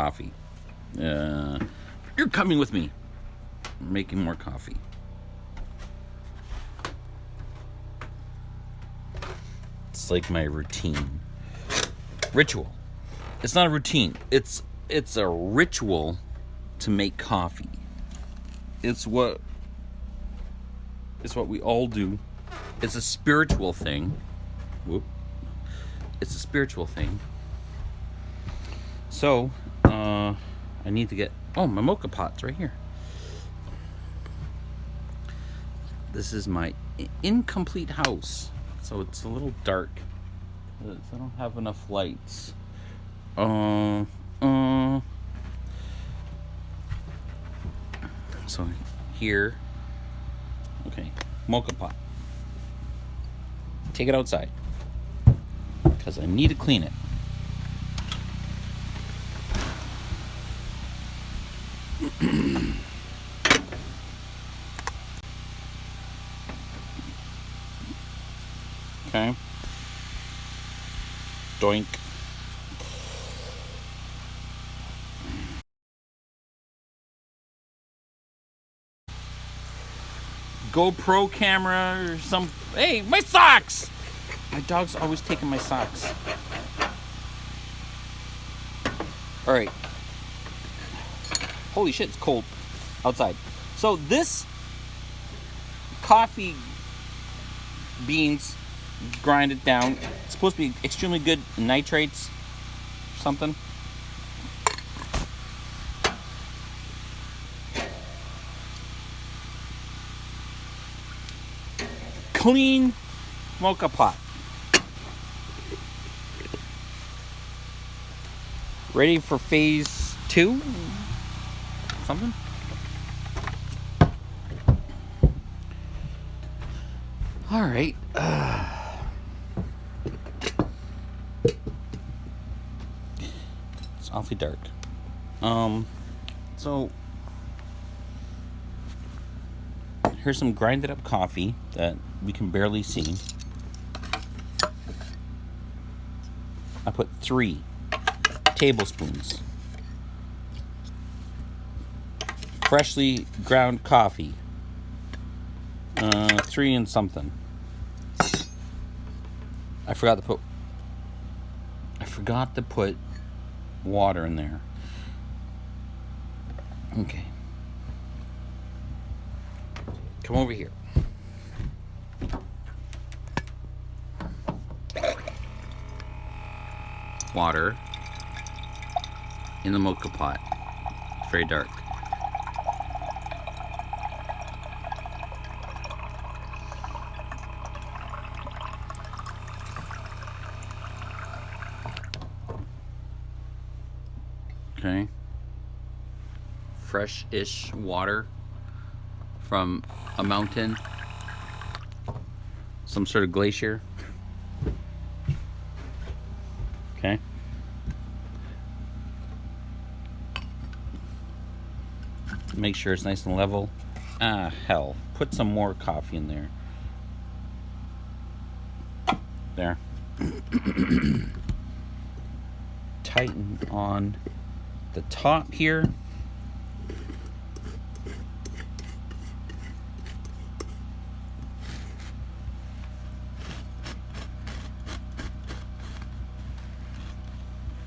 coffee. You're coming with me. I'm making more coffee. It's like my ritual. It's not a routine. It's a ritual to make coffee. It's what we all do. It's a spiritual thing. Whoop. It's a spiritual thing. So, I need to get... Oh, my mocha pot's right here. This is my incomplete house. So it's a little dark. I don't have enough lights. So here... Okay, mocha pot. Take it outside. Because I need to clean it. Okay. Doink. GoPro camera or some... Hey, my socks! My dog's always taking my socks. Alright. Holy shit, it's cold outside. So this coffee beans, grind it down. It's supposed to be extremely good nitrates or something. Clean mocha pot. Ready for phase 2? Something? All right. It's awfully dark. So here's some grinded up coffee that we can barely see. I put 3 tablespoons freshly ground coffee. 3 and something. I forgot to put water in there. Okay. Come over here. Water in the mocha pot. It's very dark. Okay. Fresh-ish water from a mountain. Some sort of glacier. Okay. Make sure it's nice and level. Ah, hell. Put some more coffee in there. There. Tighten on the top here.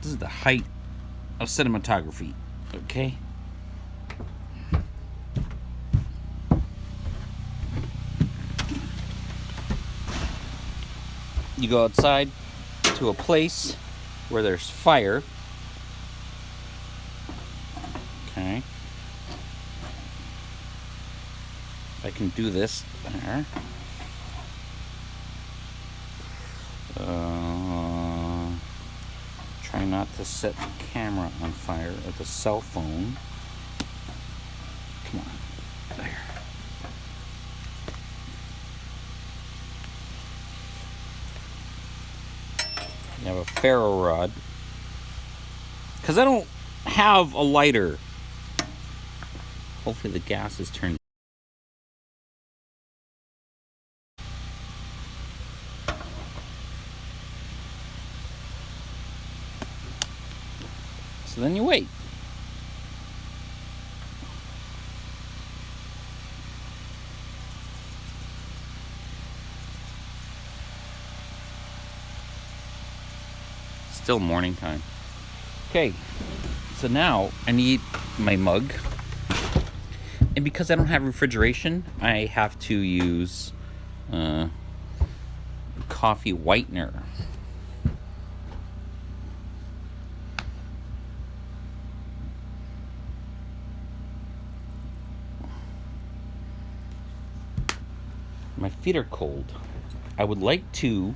This is the height of cinematography, okay? You go outside to a place where there's fire. Okay. If I can do this there. Try not to set the camera on fire or the cell phone. Come on. There. You have a ferro rod. Because I don't have a lighter. Hopefully the gas is turned. So then you wait. still morning time. Okay, so now I need my mug. And because I don't have refrigeration, I have to use coffee whitener. My feet are cold. I would like to...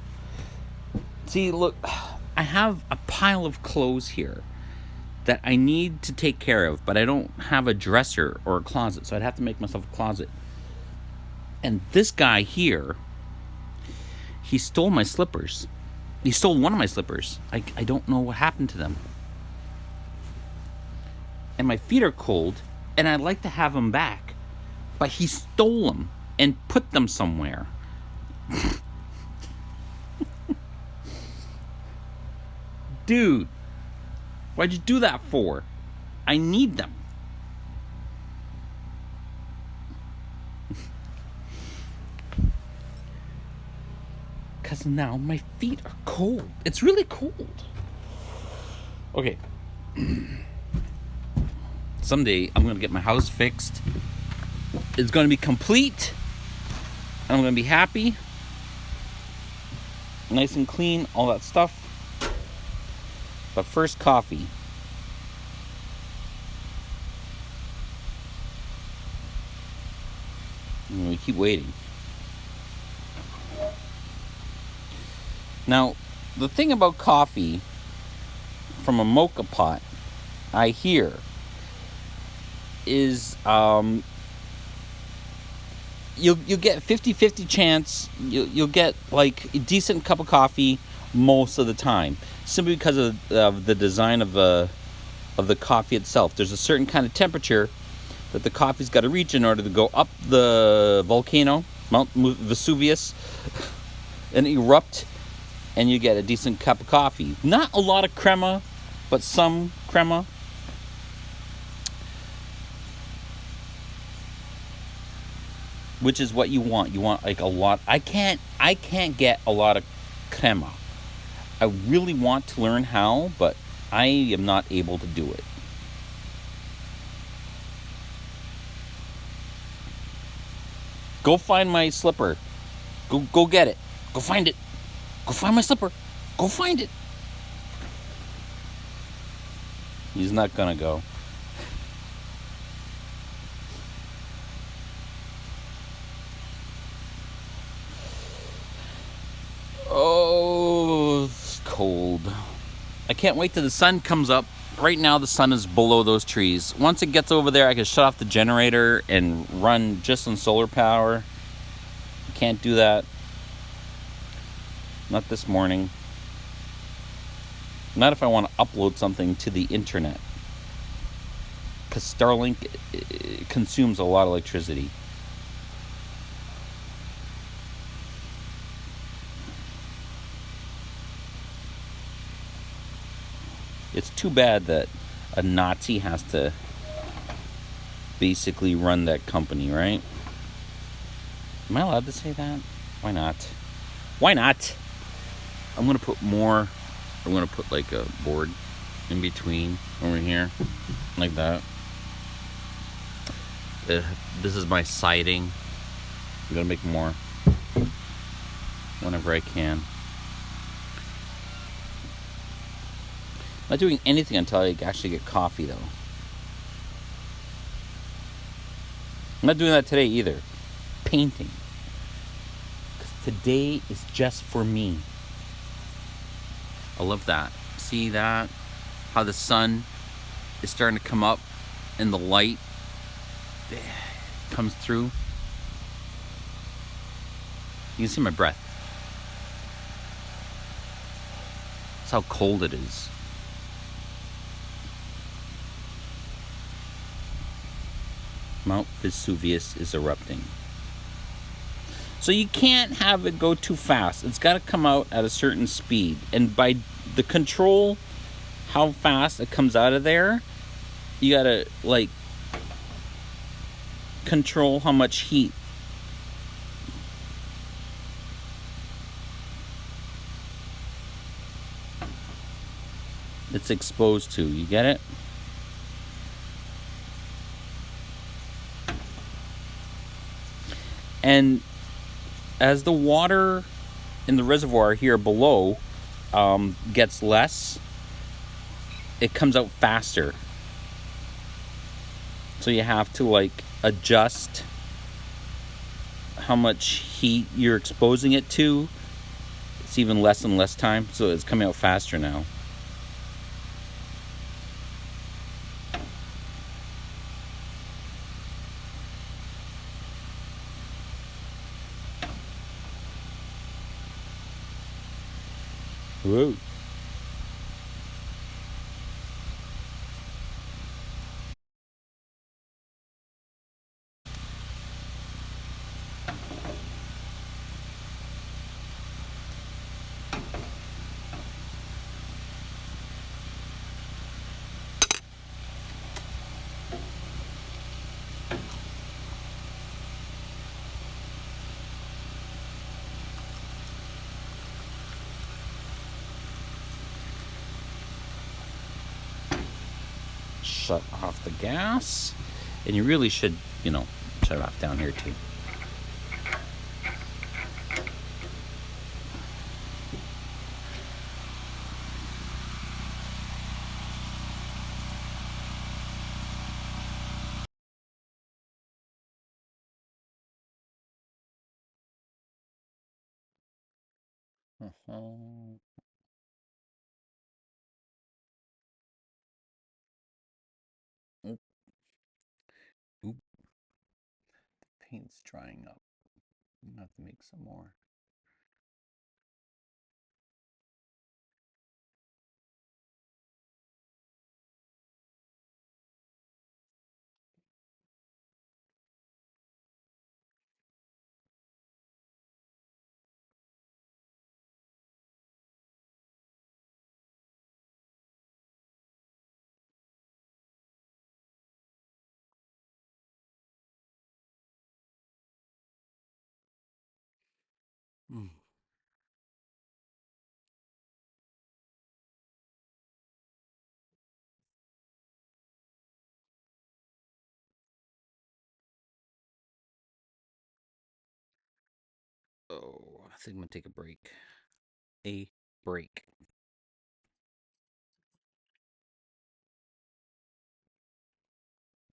See, look, I have a pile of clothes here that I need to take care of, but I don't have a dresser or a closet, so I'd have to make myself a closet. And this guy here, he stole my slippers. He stole one of my slippers. I don't know what happened to them. And my feet are cold, and I'd like to have them back, but he stole them and put them somewhere. Dude, why'd you do that for? I need them. Because now my feet are cold. It's really cold. Okay. Someday I'm going to get my house fixed. It's going to be complete. And I'm going to be happy. Nice and clean, all that stuff. But first, coffee. And we keep waiting. Now, the thing about coffee from a mocha pot, I hear, is you'll get 50-50 chance you'll get like a decent cup of coffee most of the time, simply because of the design of the coffee itself. There's a certain kind of temperature that the coffee's got to reach in order to go up the volcano, Mount Vesuvius, and erupt, and you get a decent cup of coffee. Not a lot of crema, but some crema. Which is what you want. You want like a lot. I can't get a lot of crema. I really want to learn how, but I am not able to do it. Go find my slipper. Go get it. Go find it. Go find my slipper. Go find it. He's not gonna go. Oh, it's cold. I can't wait till the sun comes up. Right now the sun is below those trees. Once it gets over there, I can shut off the generator and run just on solar power. I can't do that. Not this morning. Not if I want to upload something to the internet. Because Starlink consumes a lot of electricity. It's too bad that a Nazi has to basically run that company, right? Am I allowed to say that? Why not? Why not? I'm going to put more. I'm going to put like a board in between over here. Like that. This is my siding. I'm going to make more whenever I can. I'm not doing anything until I actually get coffee, though. I'm not doing that today either. Painting. Because today is just for me. I love that. See that? How the sun is starting to come up and the light comes through. You can see my breath. That's how cold it is. Mount Vesuvius is erupting. So you can't have it go too fast. It's got to come out at a certain speed. And by the control how fast it comes out of there, you got to like control how much heat. it's exposed to. You get it? And as the water in the reservoir here below gets less, it comes out faster. So you have to like adjust how much heat you're exposing it to. It's even less and less time, so it's coming out faster now. Whoa. Shut off the gas. And you really should, shut it off down here too. Uh-huh. Oop, oop. Paint's drying up. I'm gonna have to make some more. Mm. Oh, I think I'm gonna take a break. A break.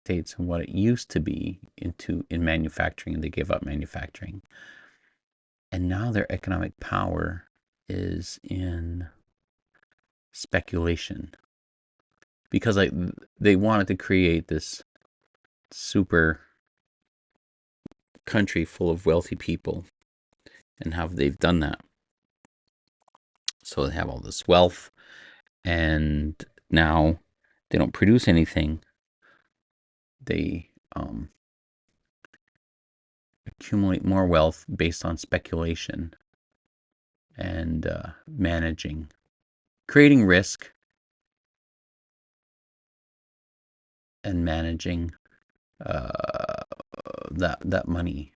States and what it used to be in manufacturing, and they gave up manufacturing. And now their economic power is in speculation. Because like they wanted to create this super country full of wealthy people, and how they've done that. So they have all this wealth, and now they don't produce anything. They accumulate more wealth based on speculation and creating risk and managing that money.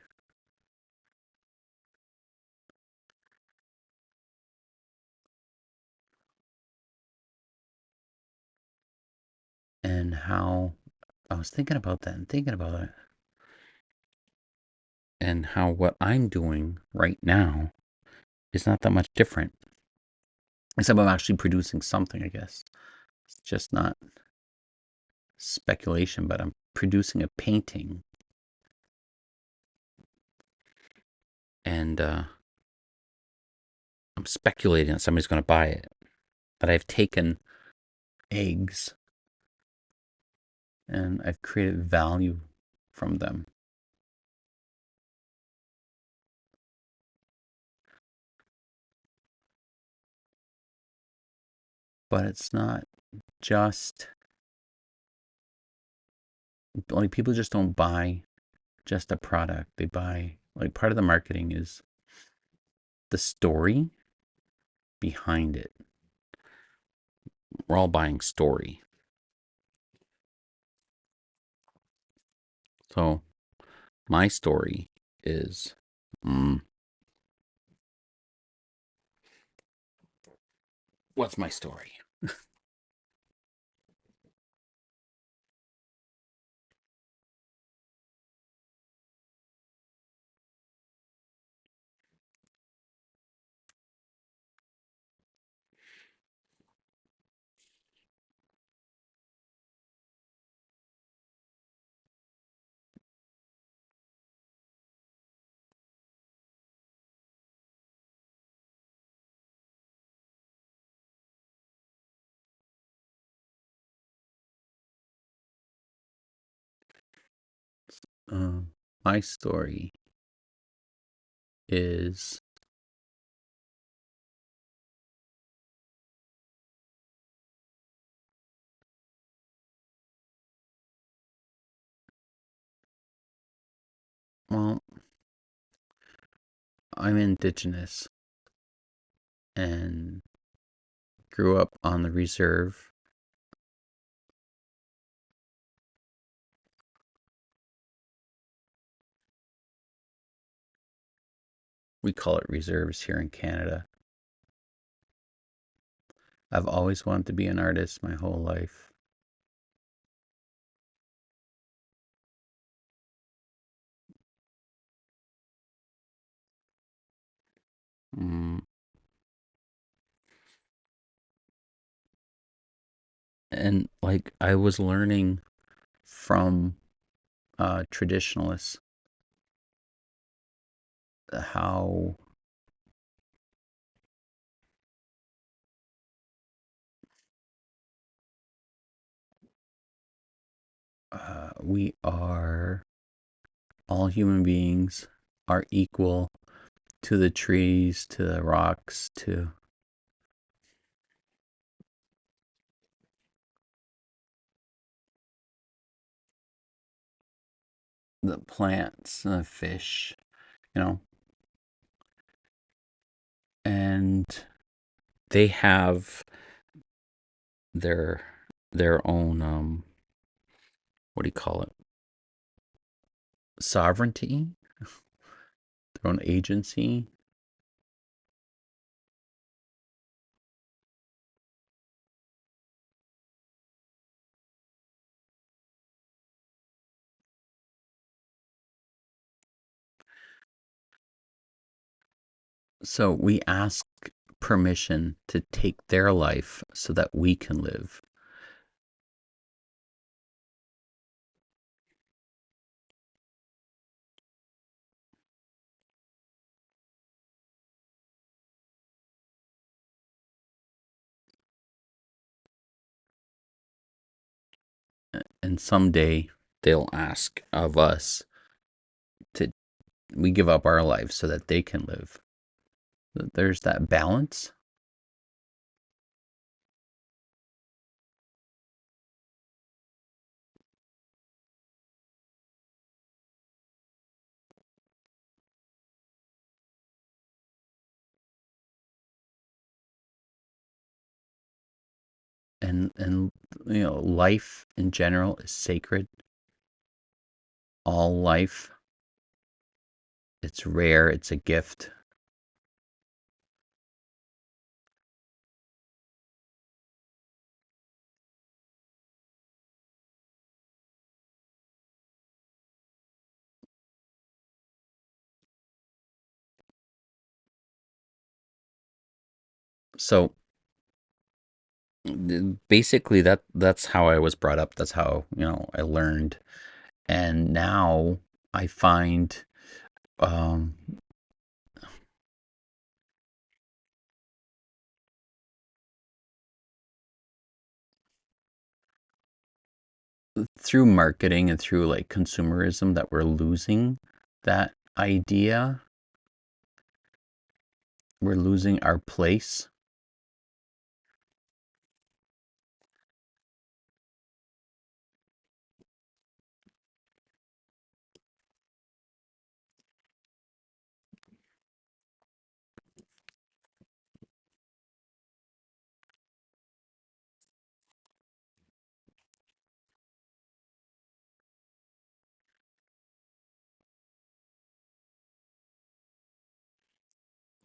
And how I was thinking about that and thinking about it, and how what I'm doing right now is not that much different. Except I'm actually producing something, I guess. It's just not speculation, but I'm producing a painting. And I'm speculating that somebody's going to buy it. But I've taken eggs and I've created value from them. But it's not just, like, people just don't buy just a product. They buy, like, part of the marketing is the story behind it. We're all buying story. So my story is, what's my story? Um, my story is, well, I'm indigenous and grew up on the reserve. We call it reserves here in Canada. I've always wanted to be an artist my whole life. Mm, and like I was learning from traditionalists how we are all human beings are equal to the trees, to the rocks, to the plants, the fish, you know, and they have their their own what do you call it? Sovereignty, their own agency. So we ask permission to take their life so that we can live. And someday they'll ask of us to we give up our lives so that they can live. There's that balance. And you know, life in general is sacred. All life, it's rare, it's a gift. So basically that's how I was brought up. That's how, you know, I learned. And now I find um through marketing and through like consumerism that we're losing that idea. We're losing our place.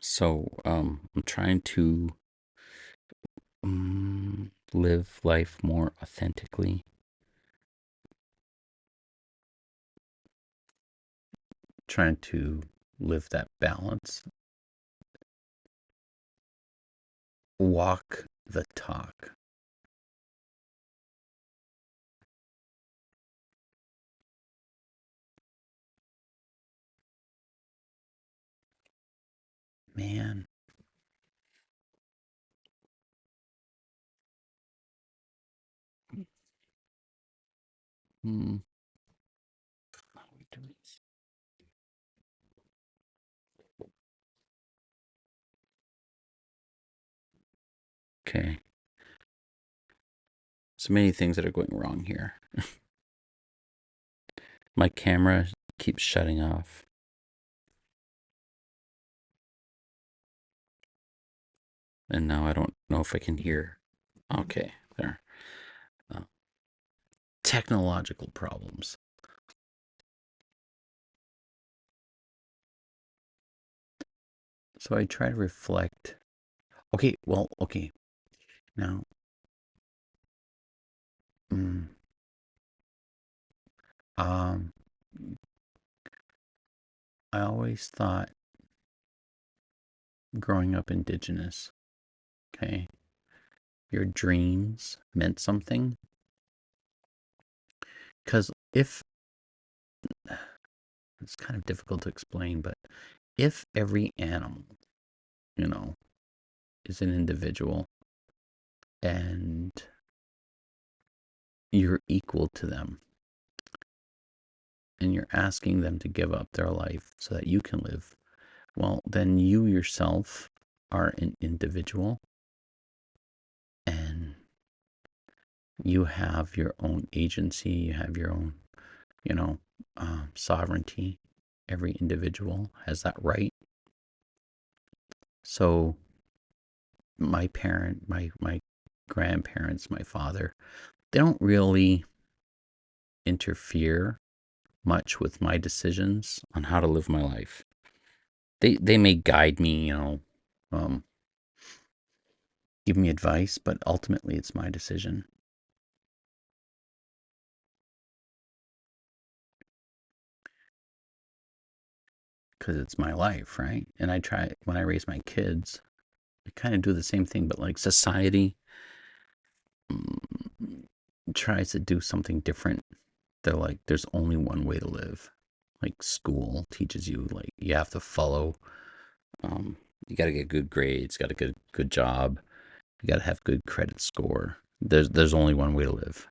So I'm trying to live life more authentically, trying to live that balance, walk the talk. Man, hmm, Okay. So many things that are going wrong here. My camera keeps shutting off. And now I don't know if I can hear. Okay, there. Uh, Technological problems. So I try to reflect. Okay, well, okay. Now, mm, um, I always thought growing up Indigenous, okay, your dreams meant something. Because if, it's kind of difficult to explain, but if every animal, you know, is an individual and you're equal to them and you're asking them to give up their life so that you can live, well, then you yourself are an individual and you have your own agency, you have your own, you know, sovereignty. Every individual has that right. So my grandparents, my father, they don't really interfere much with my decisions on how to live my life. They may guide me, um, give me advice, but ultimately it's my decision because it's my life, right? And I try when I raise my kids, I kind of do the same thing, but like society mm, tries to do something different. They're like, there's only one way to live. Like school teaches you, like you have to follow. You got to get good grades, got to get a good job, you got to have good credit score. There's only one way to live.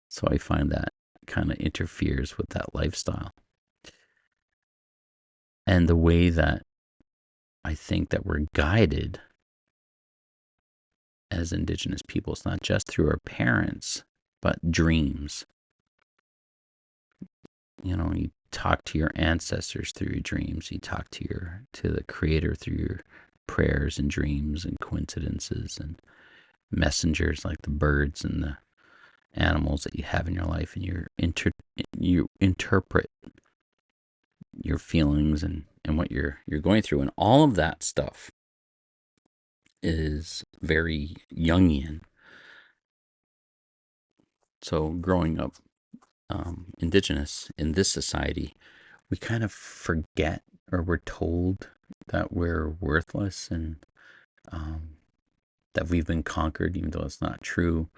So I find that kind of interferes with that lifestyle and the way that I think that we're guided as Indigenous peoples, not just through our parents, but dreams. You talk to your ancestors through your dreams. You talk to the Creator through your prayers and dreams and coincidences and messengers like the birds and the animals that you have in your life, and you interpret your feelings and what you're going through, and all of that stuff is very Jungian. So growing up Indigenous in this society, we kind of forget, or we're told that we're worthless and that we've been conquered, even though it's not true,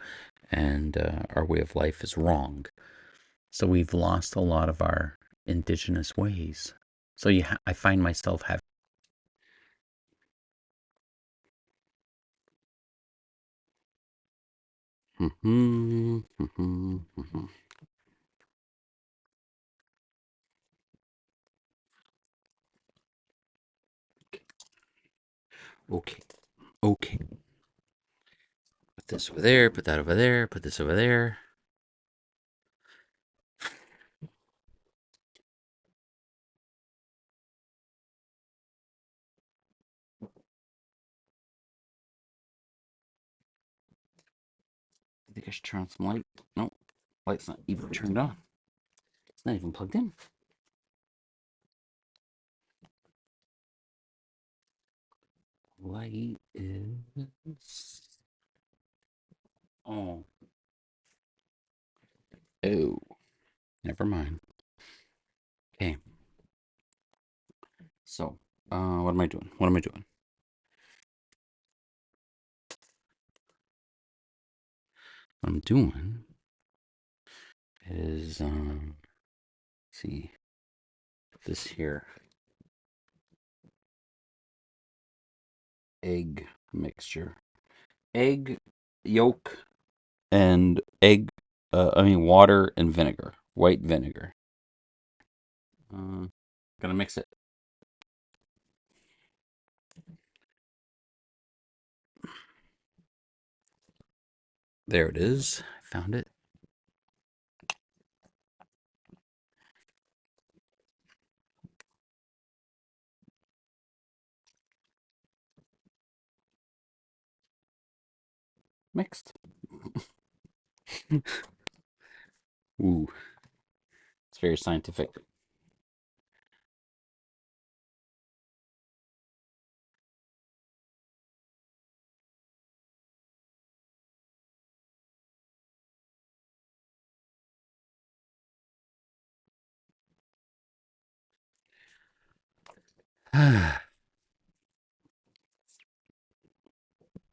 and our way of life is wrong. So we've lost a lot of our Indigenous ways. So I find myself having. Okay. Okay. Put this over there, put that over there, put this over there. I think I should turn on some light. No, light's not even turned on. It's not even plugged in. Light is. Oh. Oh. Never mind. Okay. So, what am I doing? What am I doing? What I'm doing is, see, this here egg mixture, egg yolk and egg, water and vinegar. White vinegar. Gonna mix it. There it is. I found it. Mixed. Ooh, it's very scientific.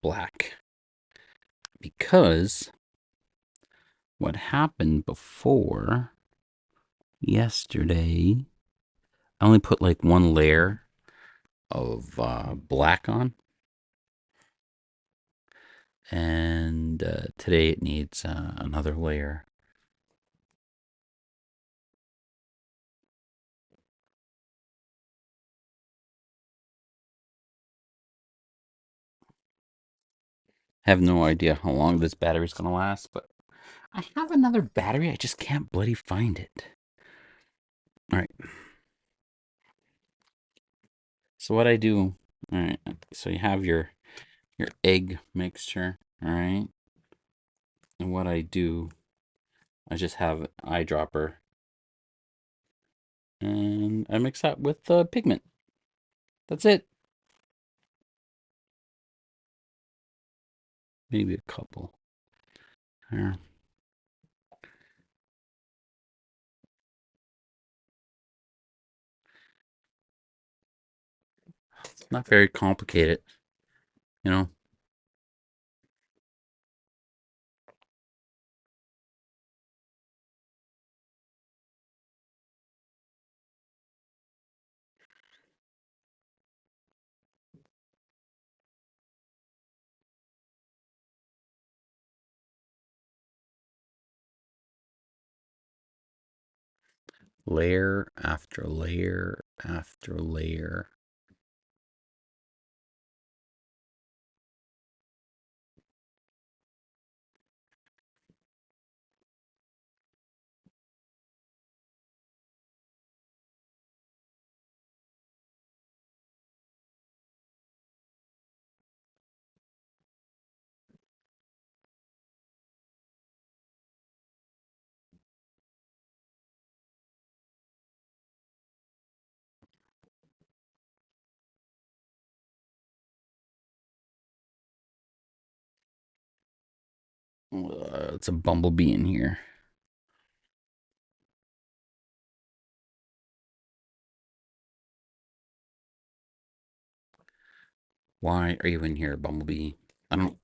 Black. Because what happened before yesterday, I only put like one layer of black on. And today it needs another layer. I have no idea how long this battery's gonna last, but I have another battery. I just can't bloody find it. All right. So what I do, all right. So you have your egg mixture, all right. And what I do, I just have an eyedropper, and I mix that with pigment. That's it. Maybe a couple. There. It's not very complicated, you know. Layer after layer after layer. It's a bumblebee in here. Why are you in here, bumblebee? I don't.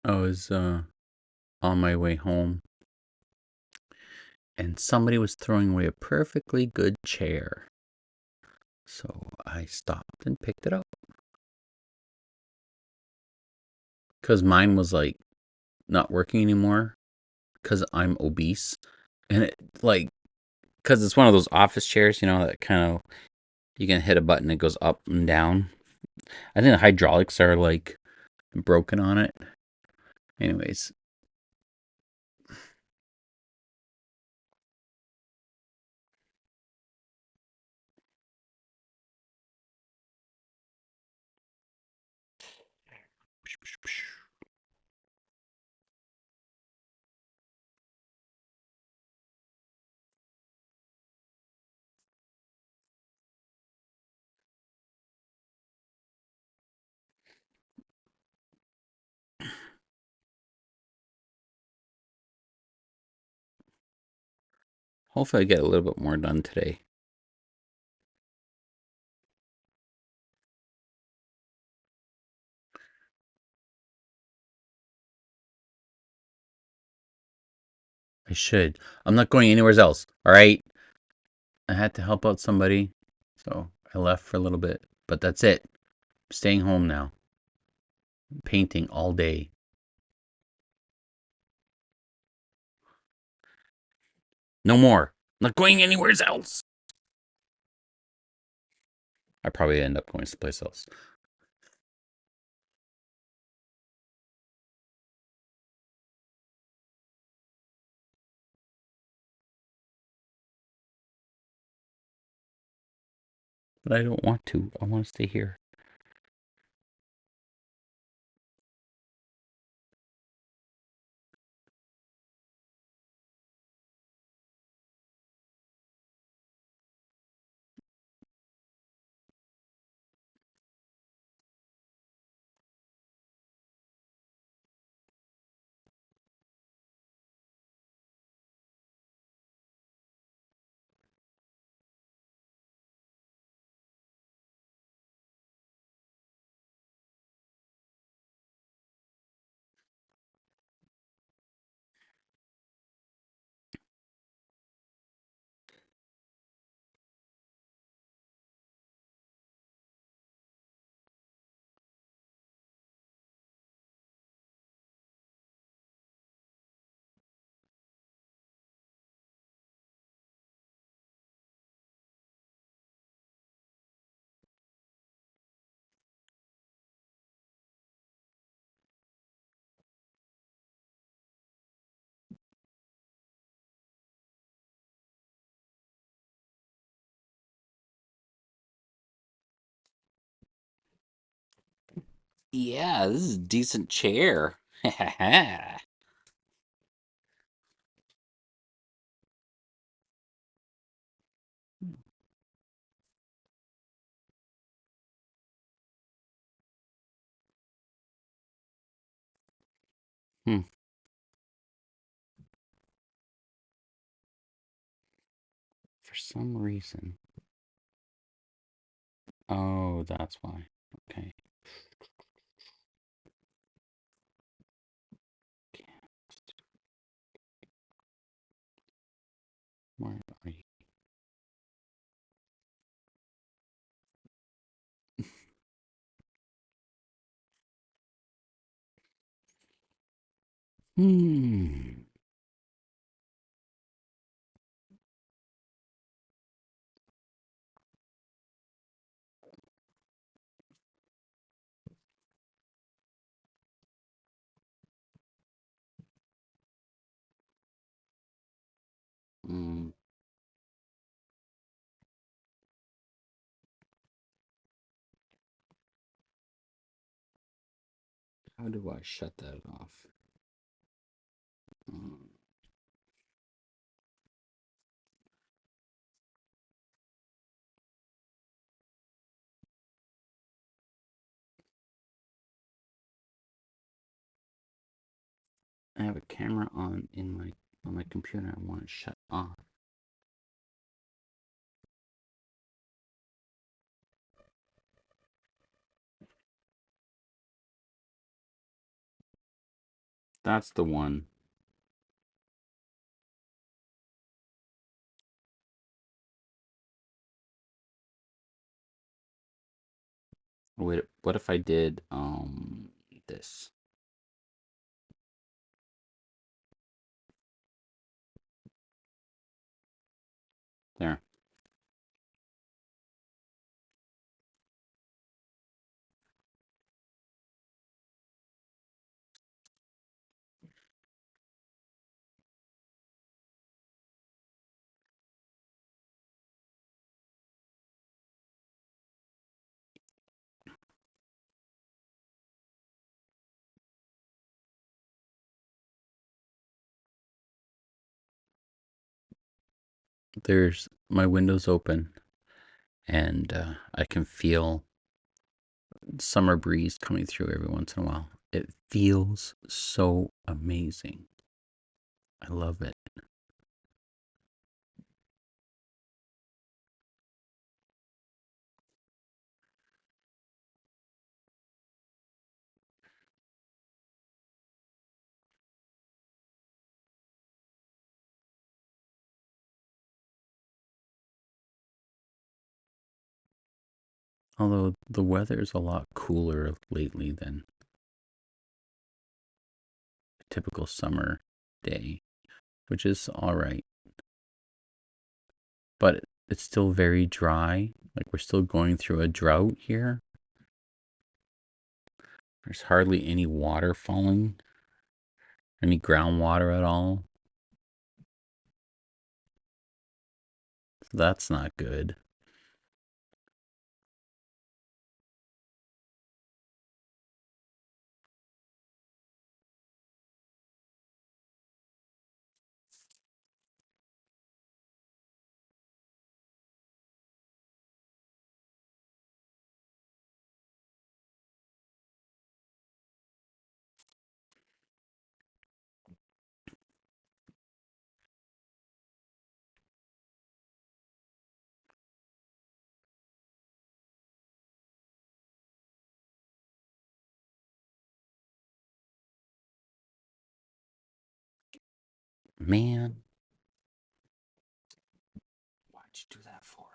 I was on my way home, and somebody was throwing away a perfectly good chair. So I stopped and picked it up. Because mine was like not working anymore because I'm obese. And it like, because it's one of those office chairs, you know, that kind of, you can hit a button, it goes up and down. I think the hydraulics are like broken on it. Anyways. Hopefully I get a little bit more done today. should. I'm not going anywhere else. All right. I had to help out somebody, so I left for a little bit. But that's it. I'm staying home now. Painting all day. No more. Not going anywhere else. I probably end up going someplace else. But I don't want to. I want to stay here. Yeah, this is a decent chair. Hmm. For some reason. Oh, that's why. Okay. Where are you? Hmm. Hmm. How do I shut that off? Hmm. I have a camera on my computer. I want to shut off. That's the one. Wait, what if I did this? There. There's my windows open, and I can feel summer breeze coming through every once in a while. It feels so amazing. I love it. Although the weather is a lot cooler lately than a typical summer day, which is all right. But it's still very dry. Like we're still going through a drought here. There's hardly any water falling, any groundwater at all. So that's not good. Man, why'd you do that for?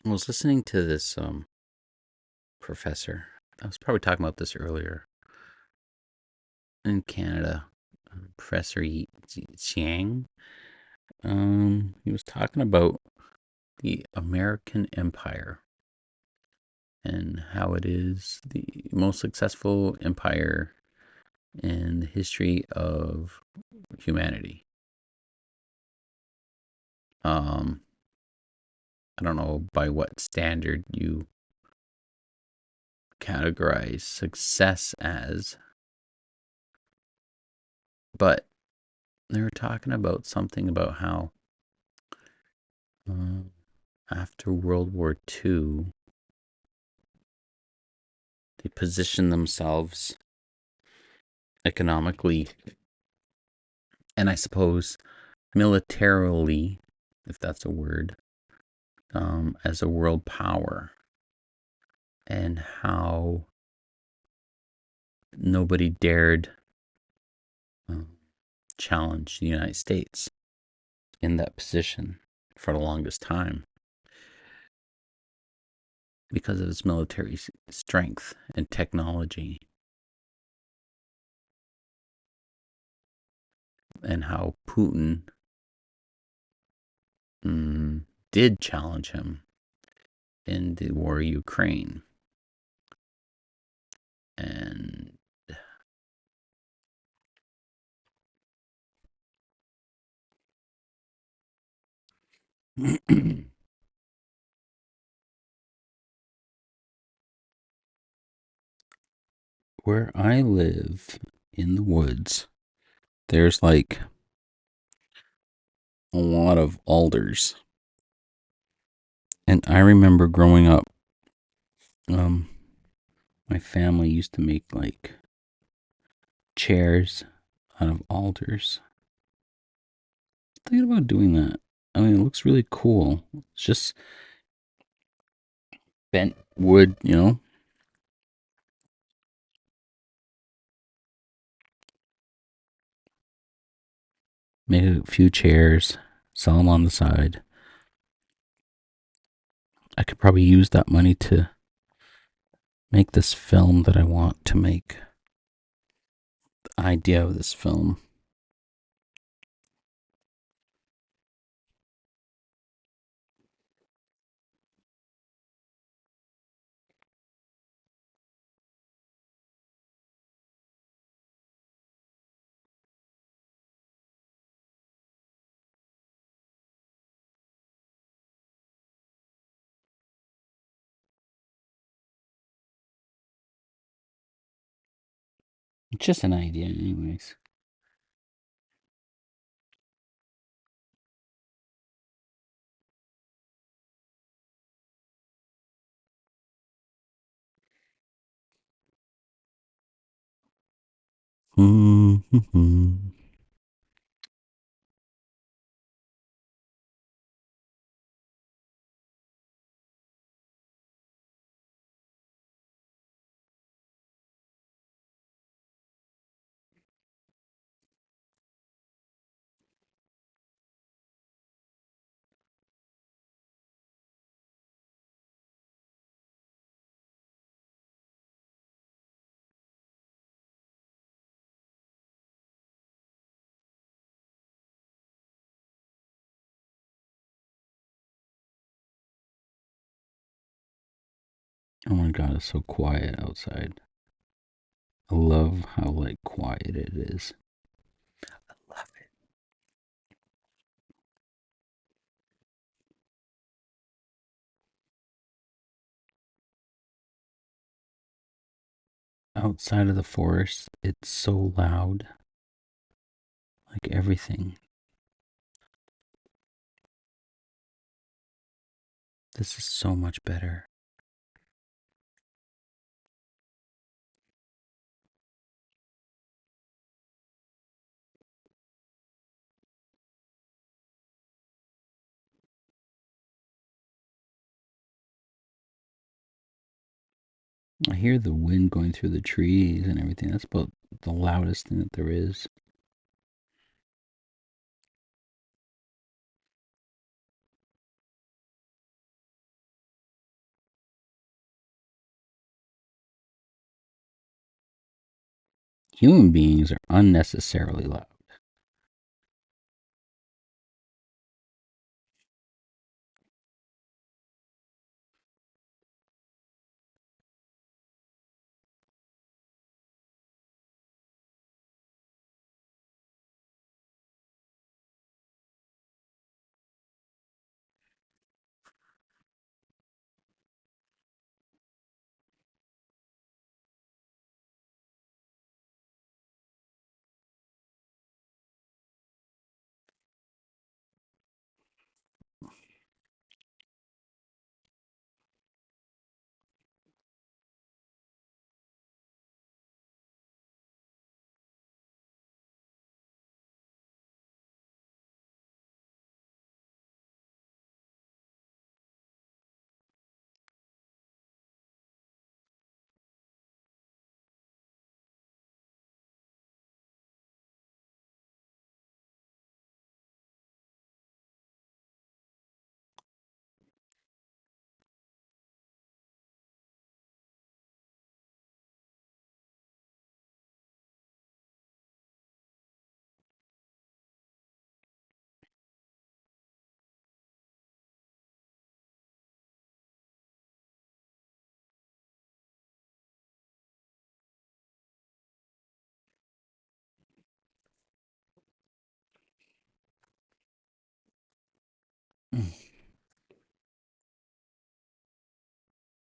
I was listening to this professor. I was probably talking about this earlier in Canada. Professor Xiang. He was talking about the American Empire and how it is the most successful empire in the history of humanity. Um, I don't know by what standard you categorize success as, but they were talking about something about how uh, after World War II, they positioned themselves economically and I suppose militarily, if that's a word, as a world power, and how nobody dared um, challenge the United States in that position for the longest time because of its military strength and technology, and how Putin did challenge him in the war in Ukraine. And where I live in the woods, there's like a lot of alders. And I remember growing up, um, my family used to make like chairs out of alders. Thinking about doing that. I mean, it looks really cool. It's just bent wood, Make a few chairs, sell them on the side. I could probably use that money to make this film that I want to make. The idea of this film. It's just an idea, anyways. Mm-hmm. Oh my god, it's so quiet outside. I love how like quiet it is. I love it. Outside of the forest, it's so loud. Like everything. This is so much better. I hear the wind going through the trees and everything. That's about the loudest thing that there is. Human beings are unnecessarily loud.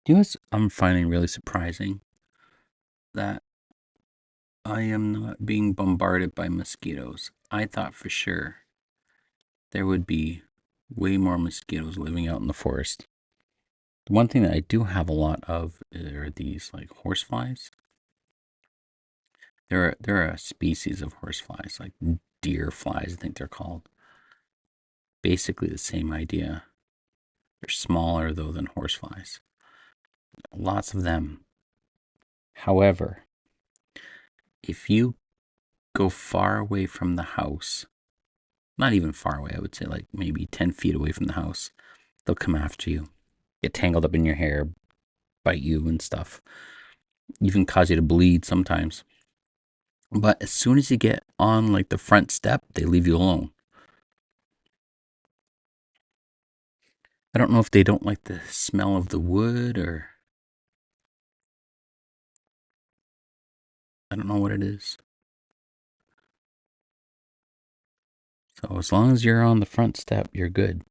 You know what I'm finding really surprising? That I am not being bombarded by mosquitoes. I thought for sure there would be way more mosquitoes living out in the forest. The one thing that I do have a lot of are these like horseflies. They're a species of horseflies, like deer flies, I think they're called. Basically the same idea. They're smaller though than horseflies. Lots of them. However, if you go far away from the house, not even far away, I would say like maybe 10 feet away from the house, they'll come after you, get tangled up in your hair, bite you and stuff, even cause you to bleed sometimes. But as soon as you get on like the front step, they leave you alone. I don't know if they don't like the smell of the wood or I don't know what it is. So as long as you're on the front step, you're good.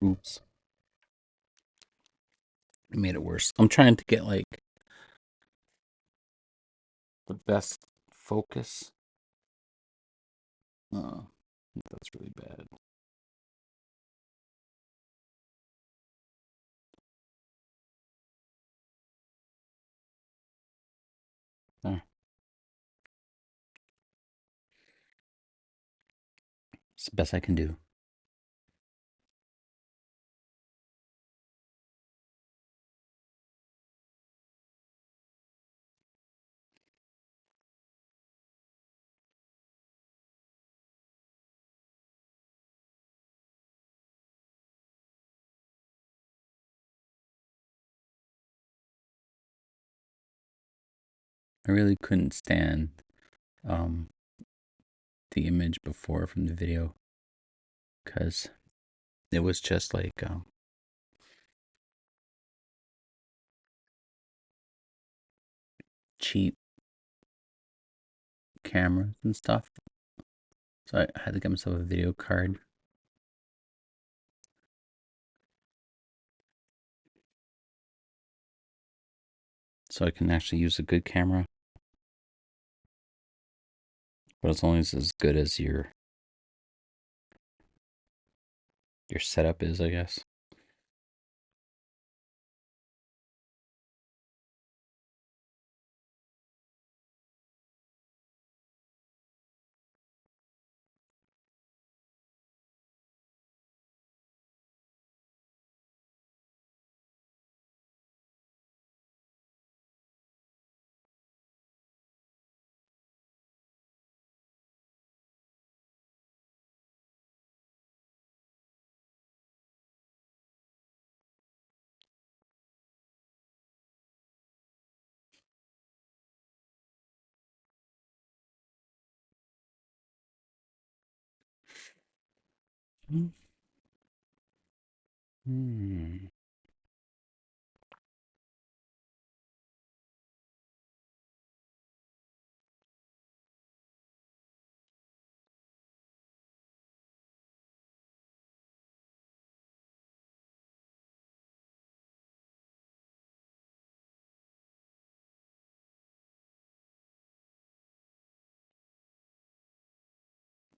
Oops. I made it worse. I'm trying to get like the best focus. Oh, that's really bad. There. It's the best I can do. I really couldn't stand um, the image before from the video because it was just like cheap cameras and stuff. So I had to get myself a video card so I can actually use a good camera. But it's only as good as your setup is, I guess. Hmm.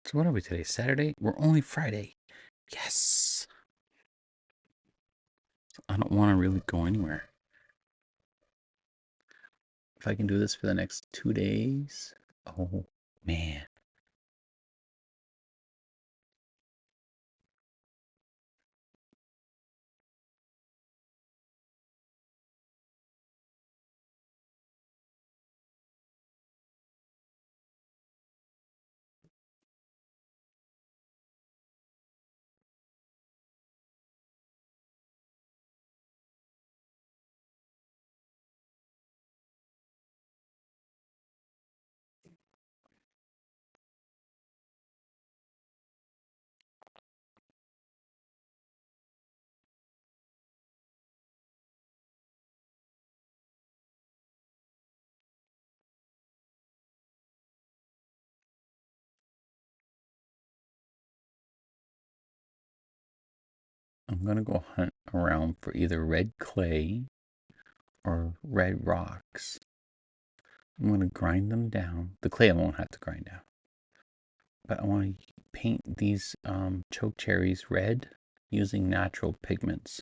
So what are we today? Saturday? We're only Friday. Yes. I don't want to really go anywhere. If I can do this for the next 2 days. Oh, man. I'm going to go hunt around for either red clay or red rocks. I'm going to grind them down. The clay I won't have to grind down. But I want to paint these choke cherries red using natural pigments.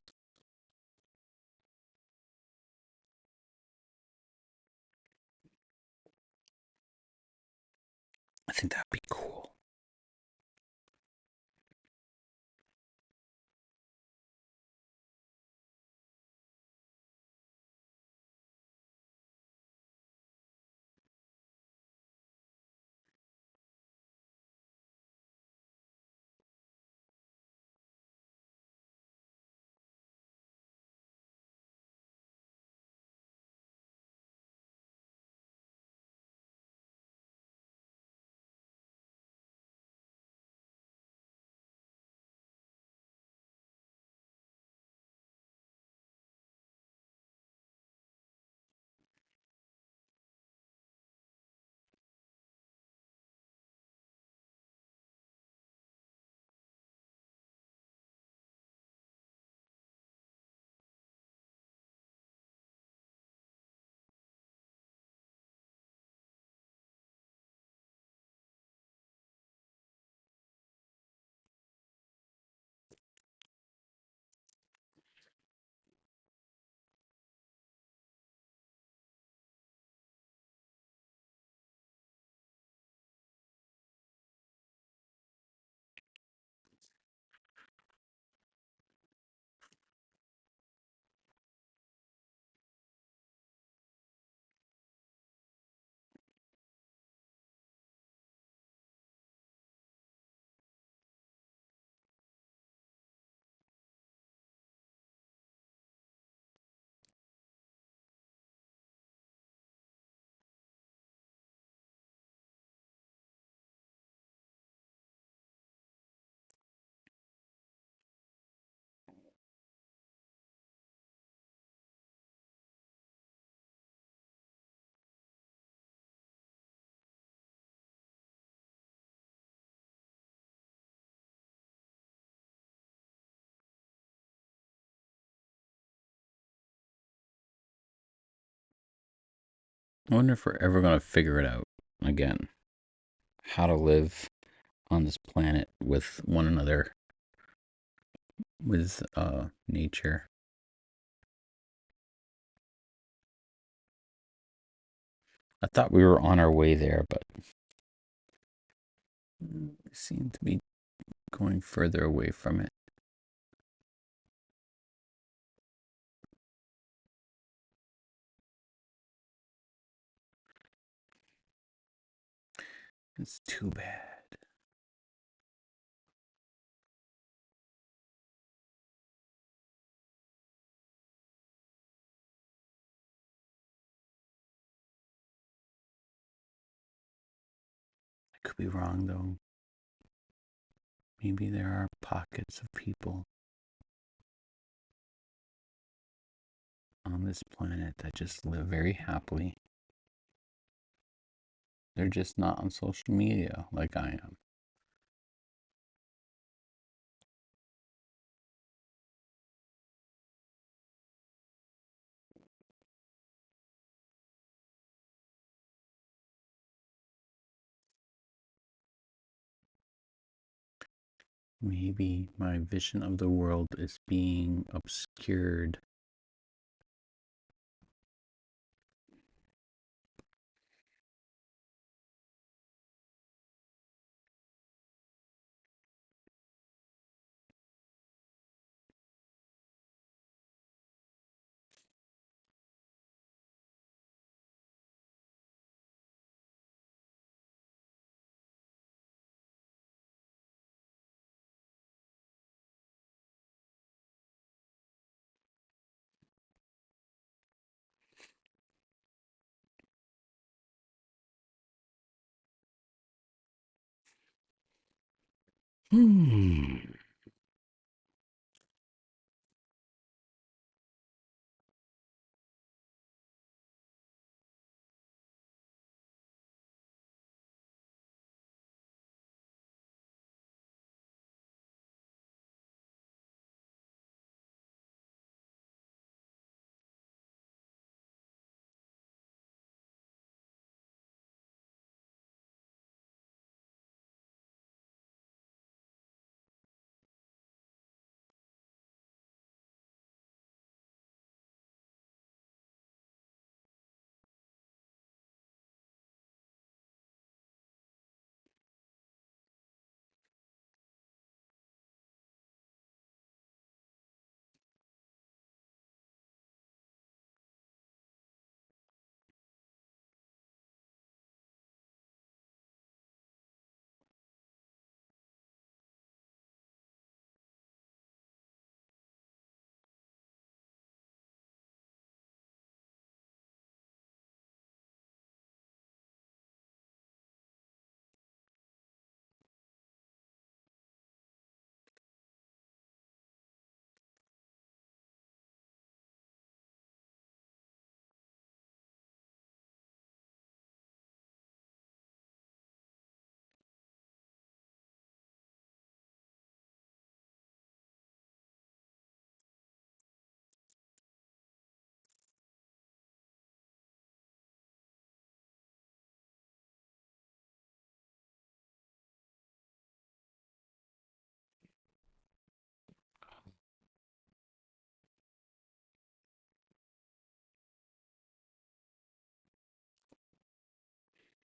I think that would be cool. I wonder if we're ever going to figure it out again. How to live on this planet with one another, with nature. I thought we were on our way there, but we seem to be going further away from it. It's too bad. I could be wrong, though. Maybe there are pockets of people on this planet that just live very happily. They're just not on social media like I am. Maybe my vision of the world is being obscured.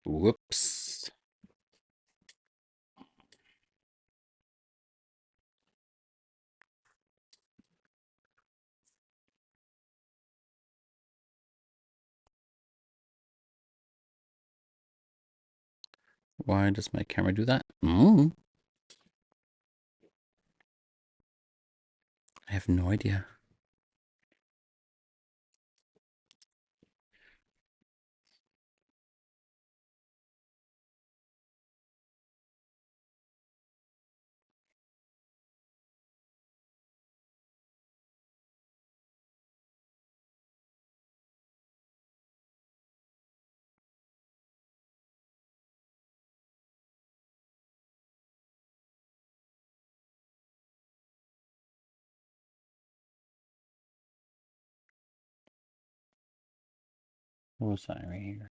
Whoops. Why does my camera do that? I have no idea. Where was I? Right here.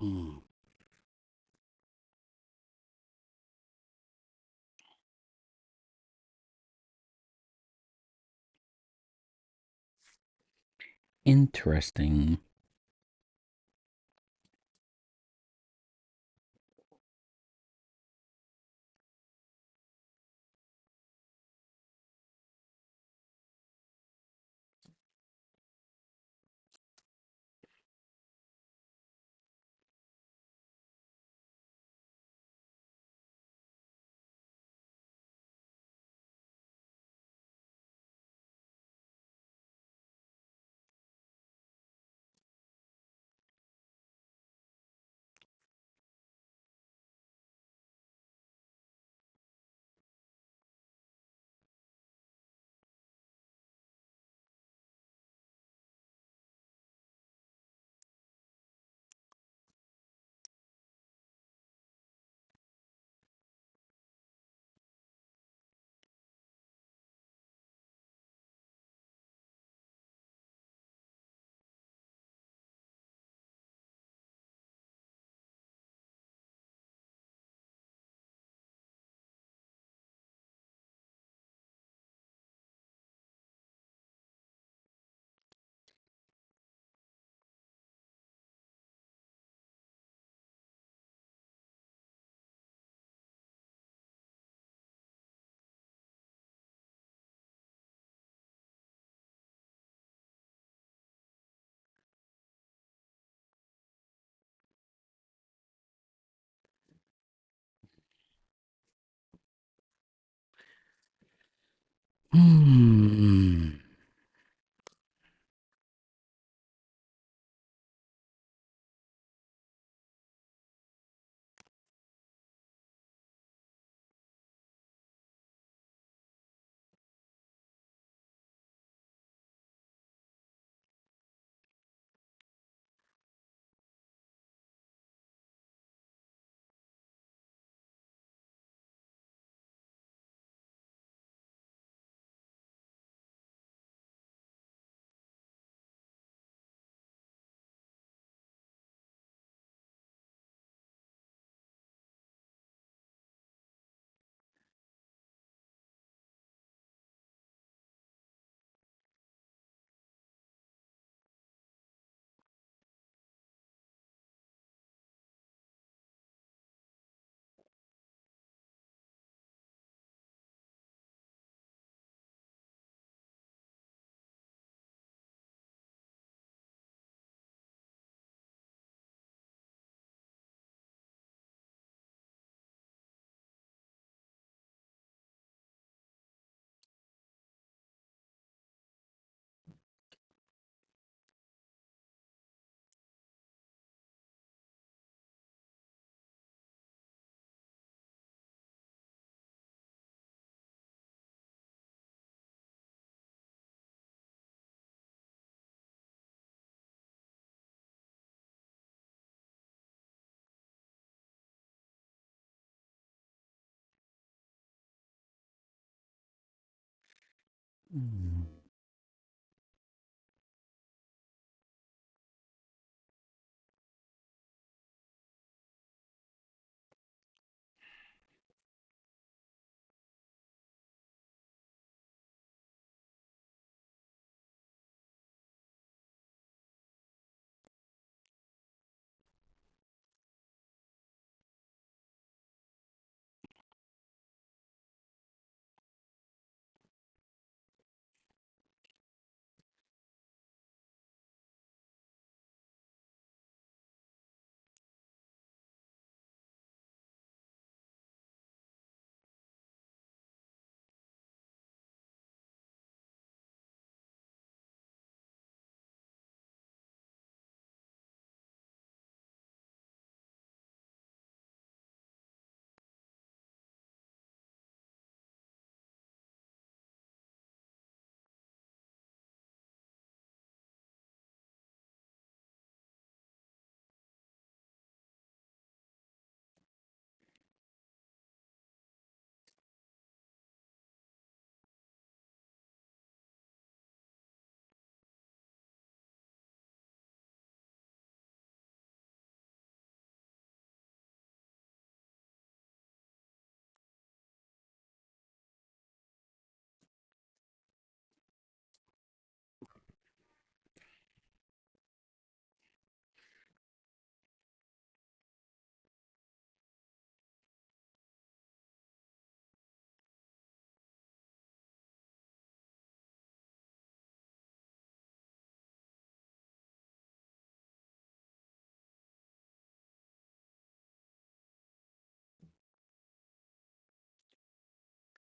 Mm. Interesting. Hmm.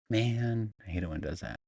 Man, I hate it when it does that.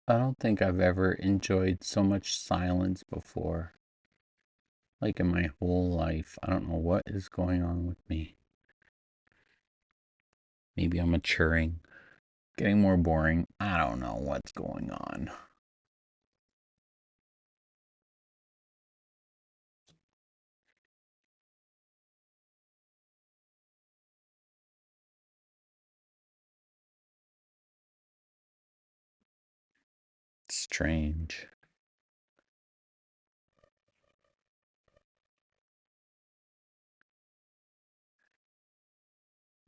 I don't think I've ever enjoyed so much silence before. Like in my whole life. I don't know what is going on with me. Maybe I'm maturing, getting more boring. I don't know what's going on. Strange.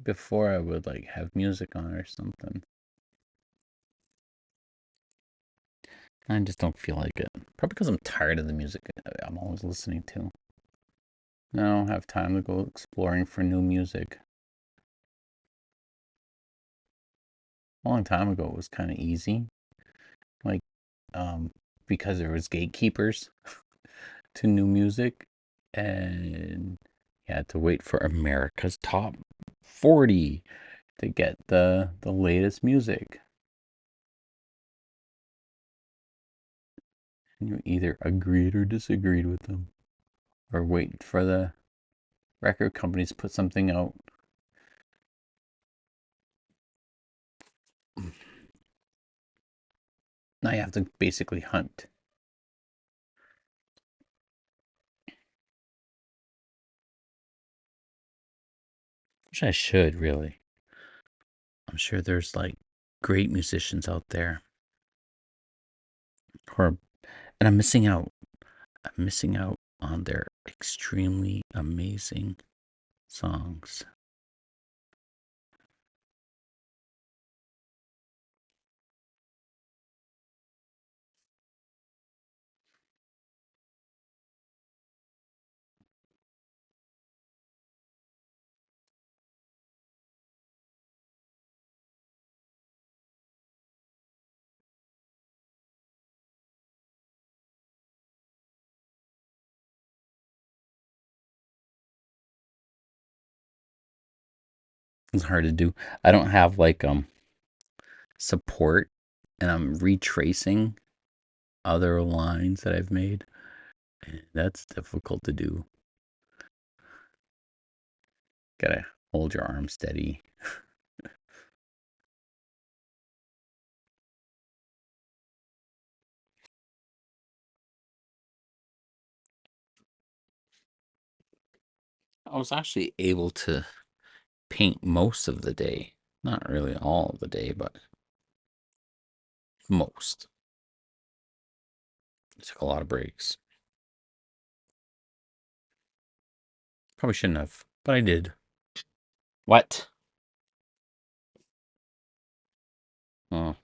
Before I would like have music on or something. I just don't feel like it. Probably because I'm tired of the music I'm always listening to. I don't have time to go exploring for new music. A long time ago, it was kind of easy, like because there was gatekeepers to new music, and you had to wait for America's Top 40 to get the latest music. And you either agreed or disagreed with them, or wait for the record companies to put something out. Now you have to basically hunt. Which I should really. I'm sure there's like great musicians out there. Or and I'm missing out. I'm missing out on their extremely amazing songs. It's hard to do. I don't have like support, and I'm retracing other lines that I've made. And that's difficult to do. Gotta hold your arm steady. I was actually able to paint most of the day. Not really all of the day, but most. I took a lot of breaks. Probably shouldn't have, but I did. What? Oh.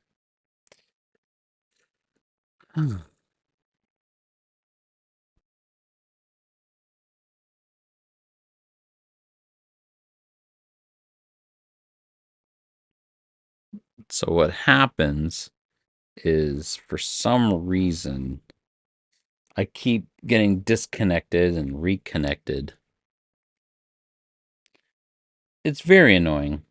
So what happens is for some reason I keep getting disconnected and reconnected. It's very annoying.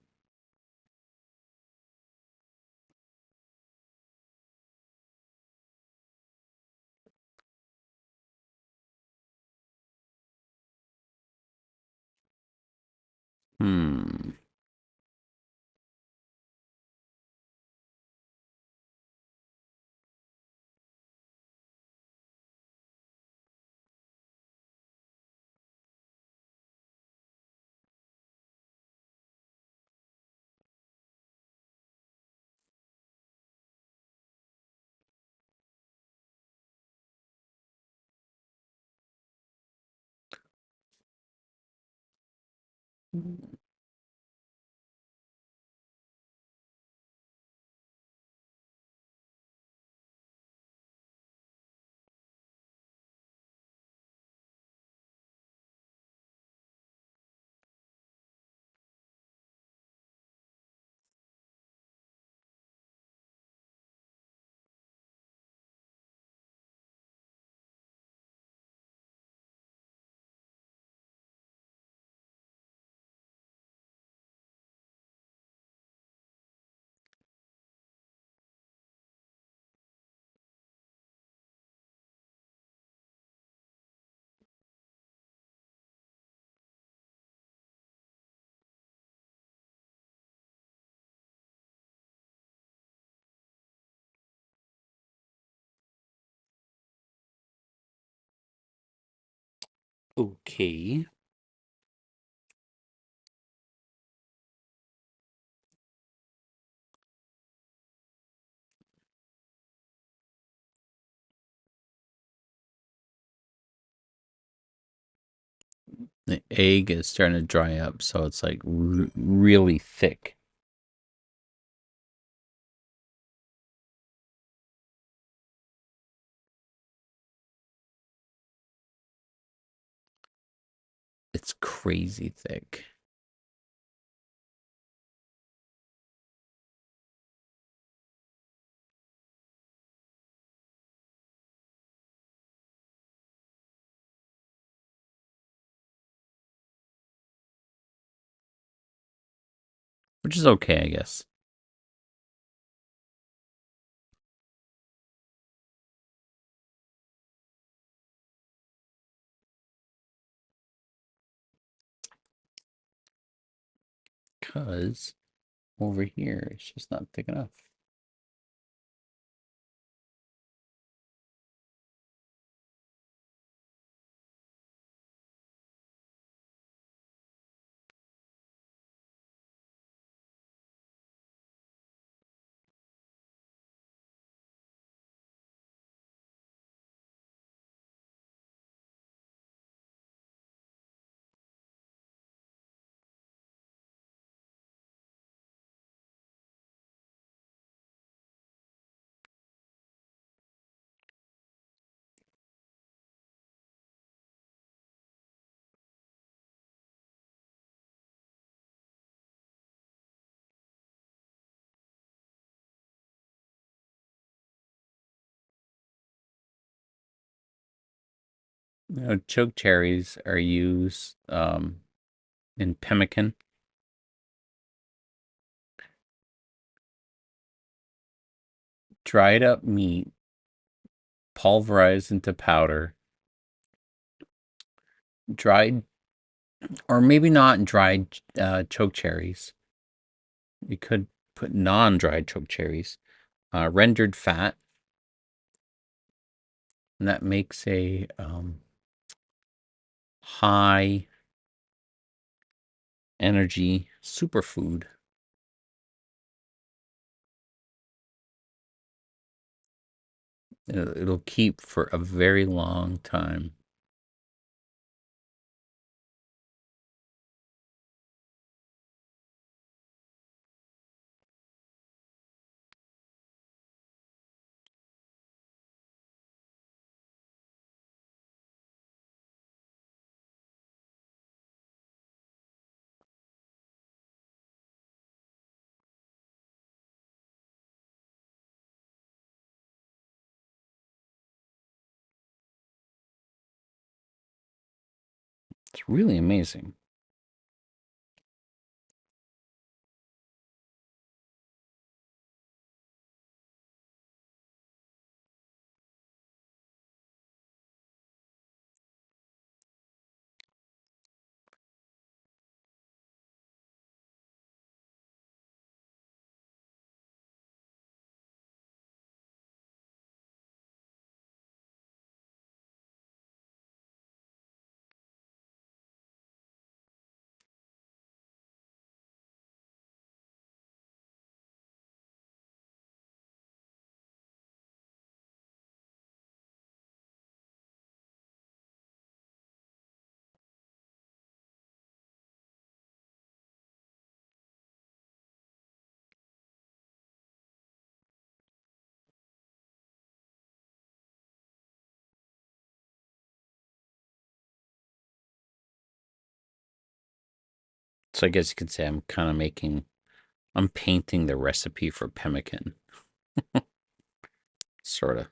Hmm. Okay. The egg is starting to dry up, so it's like really thick. It's crazy thick. Which is okay, I guess. Because over here, it's just not thick enough. Choke cherries are used in pemmican. Dried up meat, pulverized into powder, dried, or maybe not dried choke cherries. You could put non-dried choke cherries, rendered fat, and that makes a high energy superfood. It'll keep for a very long time. It's really amazing. So I guess you could say I'm painting the recipe for pemmican, sort of.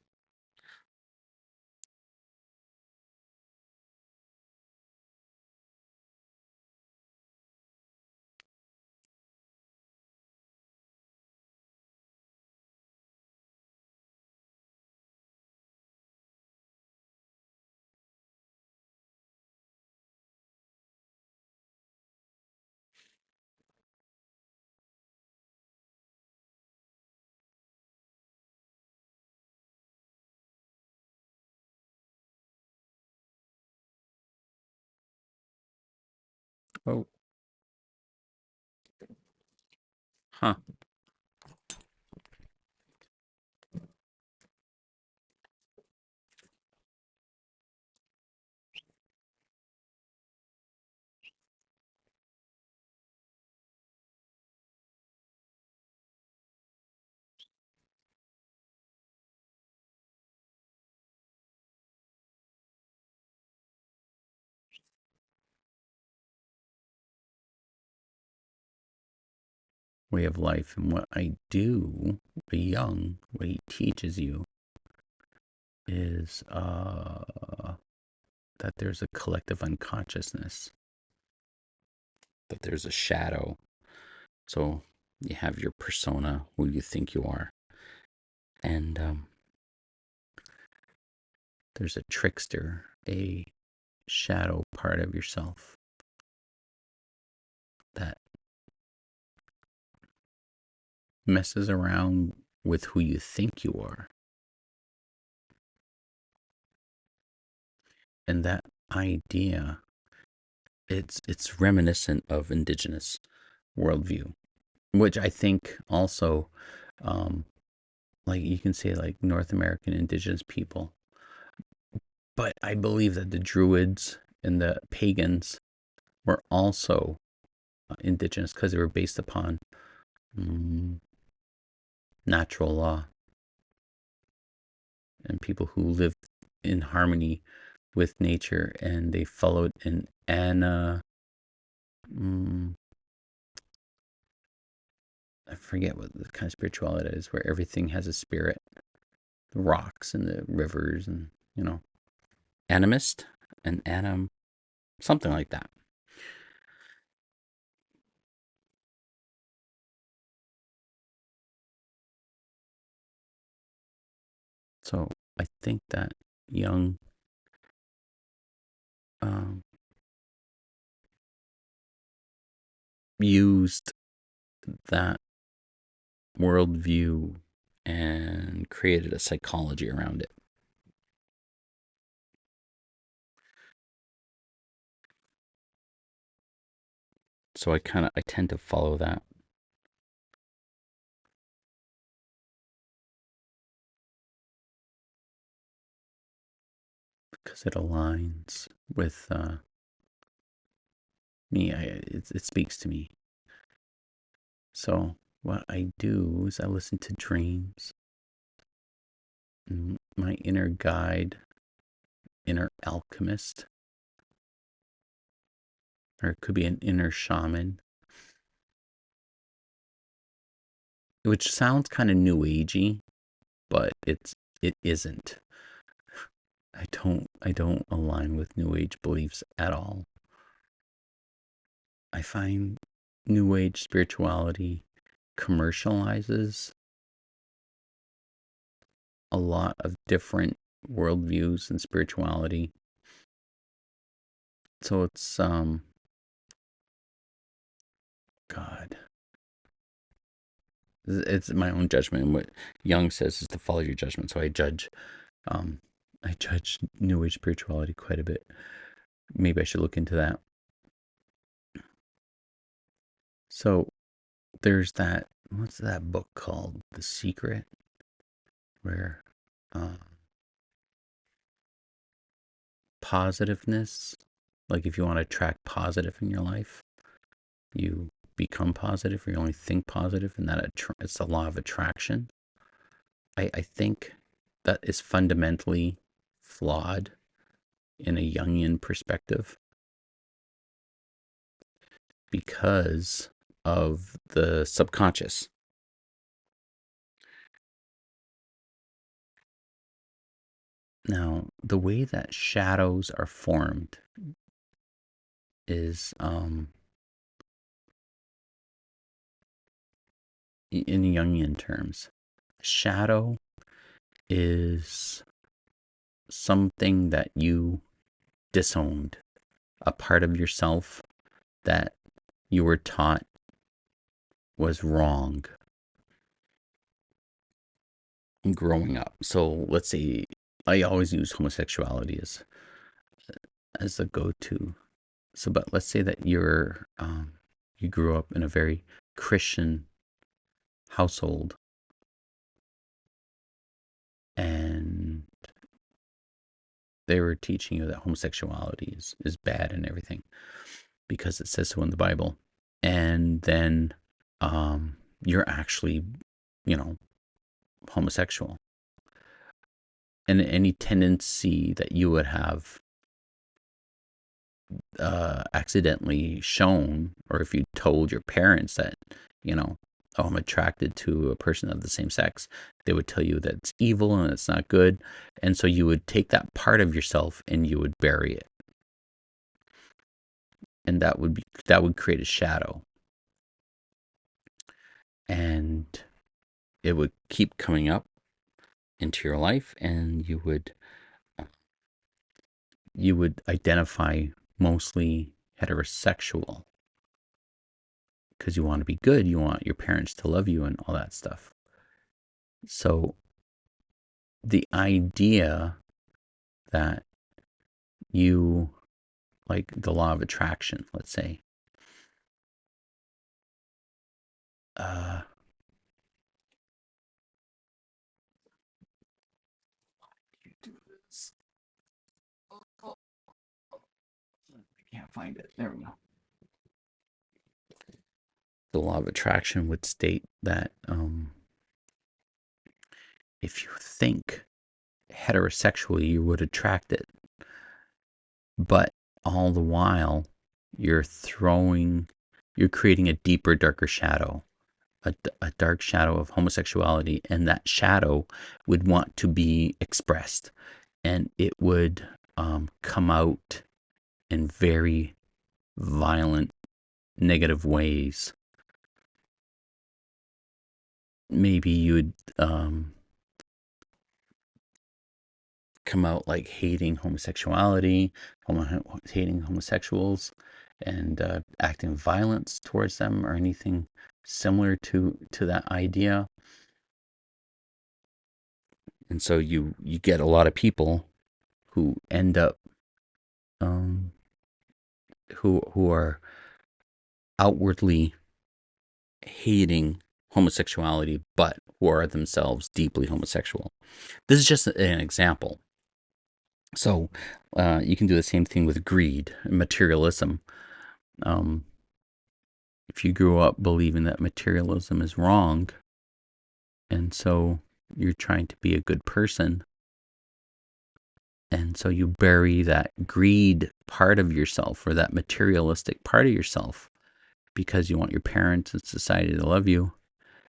Oh, huh. way of life. And what I do, what he teaches you is that there's a collective unconsciousness, that there's a shadow. So you have your persona, who you think you are, and there's a trickster, a shadow part of yourself that messes around with who you think you are. And that idea, it's reminiscent of indigenous worldview, which I think also, like you can say like North American indigenous people, but I believe that the Druids and the pagans were also indigenous because they were based upon natural law and people who lived in harmony with nature, and they followed an I forget what the kind of spirituality it is, where everything has a spirit, the rocks and the rivers, and animist and anim, something like that. So I think that Jung used that worldview and created a psychology around it. So I tend to follow that. Because it aligns with me. It speaks to me. So what I do is I listen to dreams. And my inner guide, inner alchemist, or it could be an inner shaman, which sounds kind of new agey, but it isn't. I don't align with new age beliefs at all. I find new age spirituality commercializes a lot of different worldviews and spirituality. So it's God. It's my own judgment, and what Jung says is to follow your judgment. So I judge New Age spirituality quite a bit. Maybe I should look into that. So there's that. What's that book called? The Secret, where positiveness, like if you want to attract positive in your life, you become positive, or you only think positive, and that it's the law of attraction. I think that is fundamentally flawed in a Jungian perspective because of the subconscious. Now, the way that shadows are formed is in Jungian terms, shadow is something that you disowned, a part of yourself that you were taught was wrong growing up. So let's say I always use homosexuality as the go-to. So, but let's say that you grew up in a very Christian household, and they were teaching you that homosexuality is bad and everything because it says so in the Bible. And then you're actually, homosexual. And any tendency that you would have accidentally shown, or if you told your parents that, oh, I'm attracted to a person of the same sex, they would tell you that it's evil and it's not good. And so you would take that part of yourself and you would bury it. And that would create a shadow. And it would keep coming up into your life, and you would identify mostly heterosexual because you want to be good, you want your parents to love you and all that stuff. So the idea that you, like the law of attraction, let's say, uh, you do this. I can't find it. There we go. The law of attraction would state that if you think heterosexually, you would attract it. But all the while, you're creating a deeper, darker shadow, a dark shadow of homosexuality. And that shadow would want to be expressed. And it would come out in very violent, negative ways. Maybe you would come out like hating homosexuality, hating homosexuals, and acting violence towards them or anything similar to that idea. And so you get a lot of people who end up who are outwardly hating homosexuality, but who are themselves deeply homosexual. This is just an example. So you can do the same thing with greed and materialism. If you grew up believing that materialism is wrong, and so you're trying to be a good person, and so you bury that greed part of yourself or that materialistic part of yourself because you want your parents and society to love you,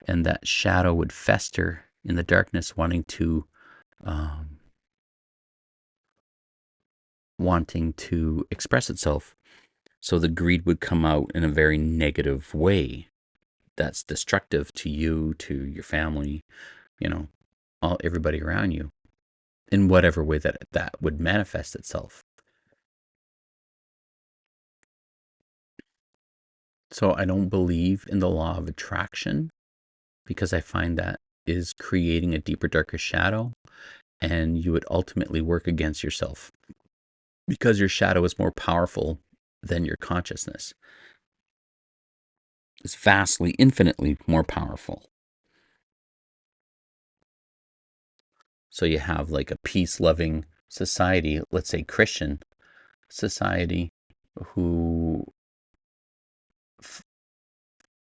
and that shadow would fester in the darkness, wanting to express itself. So the greed would come out in a very negative way that's destructive to you, to your family, everybody around you, in whatever way that would manifest itself. So I don't believe in the law of attraction because I find that is creating a deeper, darker shadow, and you would ultimately work against yourself because your shadow is more powerful than your consciousness. It's vastly, infinitely more powerful. So you have like a peace-loving society, let's say Christian society, who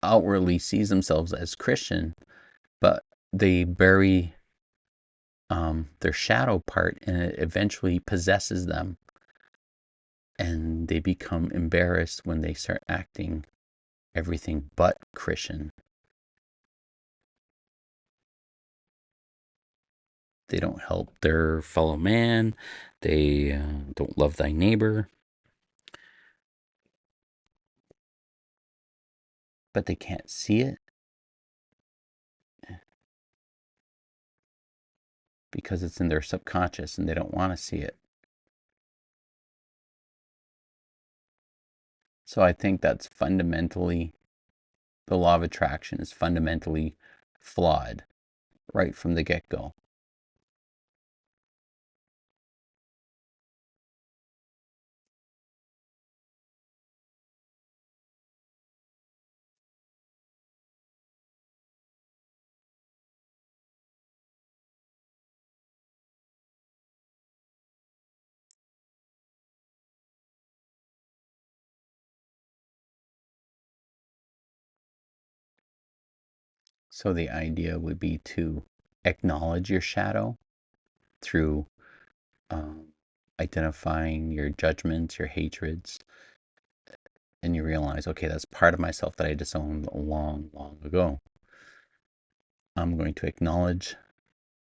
outwardly sees themselves as Christian, but they bury their shadow part, and it eventually possesses them, and they become embarrassed when they start acting everything but Christian. They don't help their fellow man. They don't love thy neighbor. But they can't see it because it's in their subconscious and they don't want to see it. So I think that's fundamentally, the law of attraction is fundamentally flawed right from the get-go. So the idea would be to acknowledge your shadow through identifying your judgments, your hatreds, and you realize, okay, that's part of myself that I disowned long, long ago. I'm going to acknowledge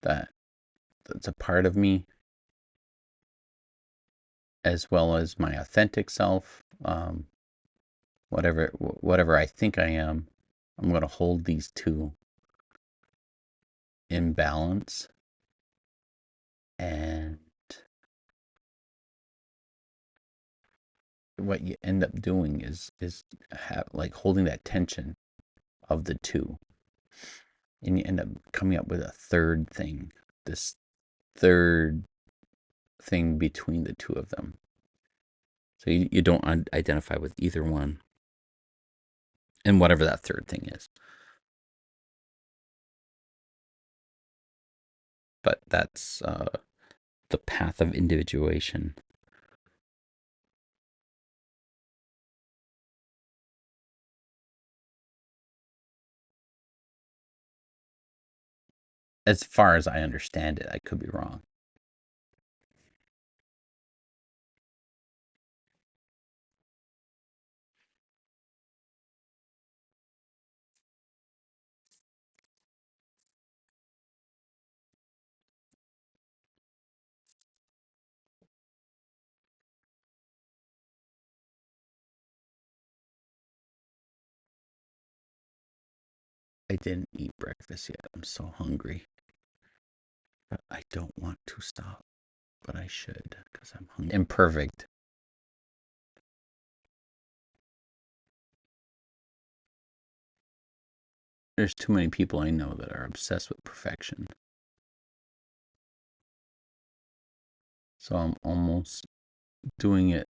that it's a part of me, as well as my authentic self. Whatever I think I am, I'm going to hold these two in balance, and what you end up doing is have like holding that tension of the two, and you end up coming up with a third thing, this third thing between the two of them. So you don't identify with either one, and whatever that third thing is. But that's the path of individuation. As far as I understand it, I could be wrong. I didn't eat breakfast yet. I'm so hungry. But I don't want to stop. But I should, because I'm hungry. Imperfect. There's too many people I know that are obsessed with perfection. So I'm almost doing it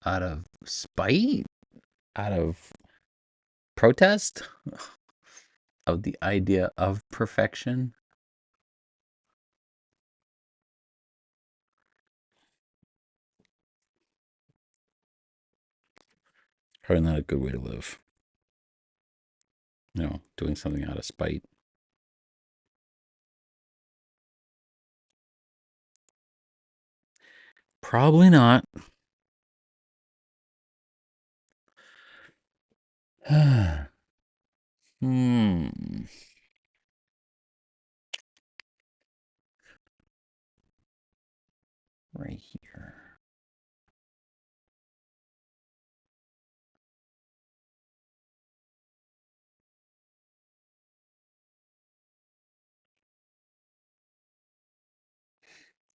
out of spite, out of protest of the idea of perfection. Probably not a good way to live. Doing something out of spite. Probably not. Hmm. Right here.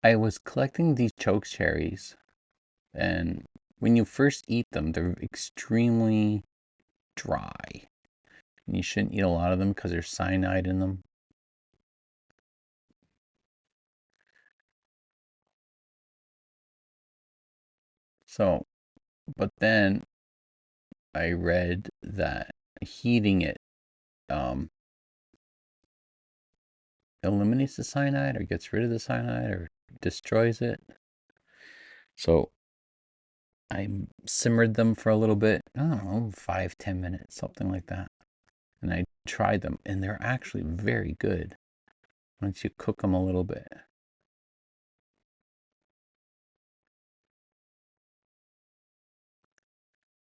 I was collecting these choke cherries, and when you first eat them, they're extremely dry. And you shouldn't eat a lot of them because there's cyanide in them. So, but then I read that heating it eliminates the cyanide, or gets rid of the cyanide, or destroys it. So I simmered them for a little bit. I don't know, 5-10 minutes, something like that. And I tried them, and they're actually very good once you cook them a little bit.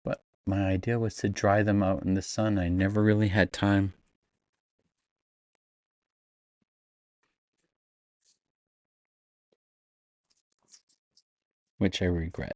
But my idea was to dry them out in the sun. I never really had time. Which I regret.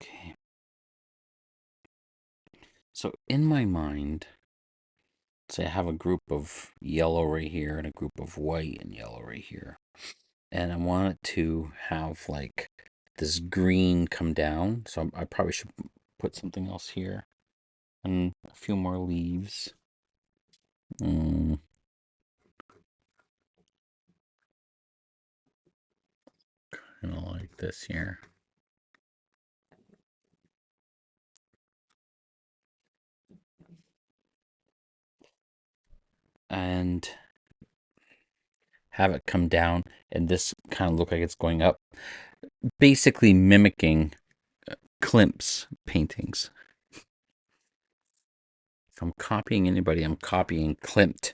Okay. So in my mind, say I have a group of yellow right here and a group of white and yellow right here. And I want it to have like this green come down. So I probably should put something else here and a few more leaves. Kind of like this here. And have it come down, and this kind of look like it's going up, basically mimicking Klimt's paintings. If I'm copying anybody, I'm copying Klimt,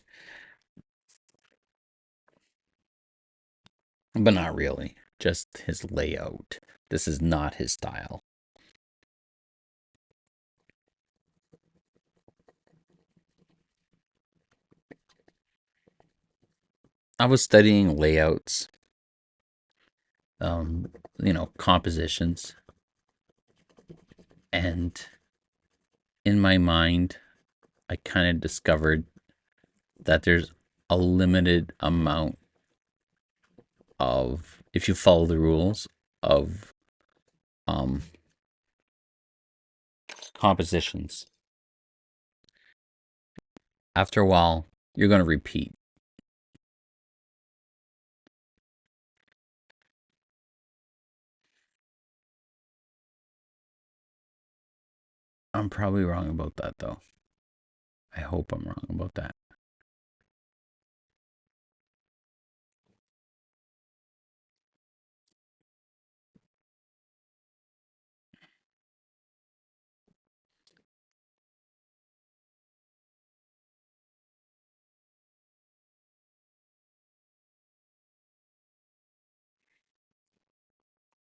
but not really. Just his layout. This is not his style. I was studying layouts, um, compositions, and in my mind, I kind of discovered that there's a limited amount of, if you follow the rules of um, compositions. After a while, you're going to repeat. I'm probably wrong about that, though. I hope I'm wrong about that.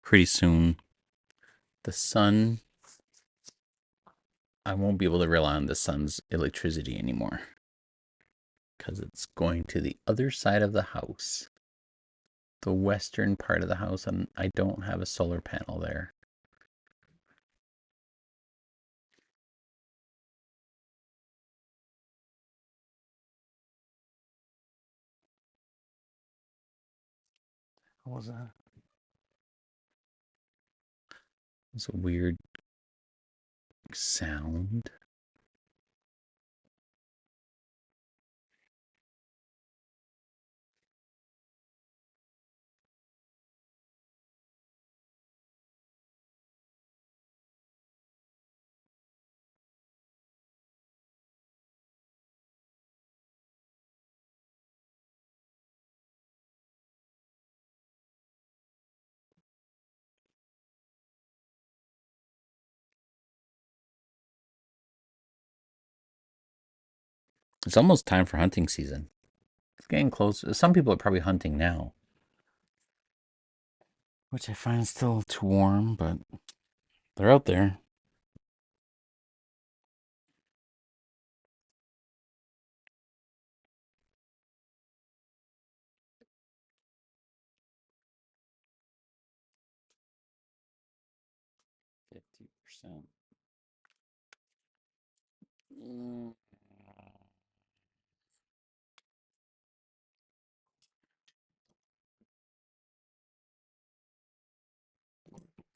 Pretty soon, the sun, I won't be able to rely on the sun's electricity anymore because it's going to the other side of the house, the western part of the house, and I don't have a solar panel there. What was that? It's a weird sound. It's almost time for hunting season. It's getting close. Some people are probably hunting now, which I find still too warm, but they're out there. %. Mm.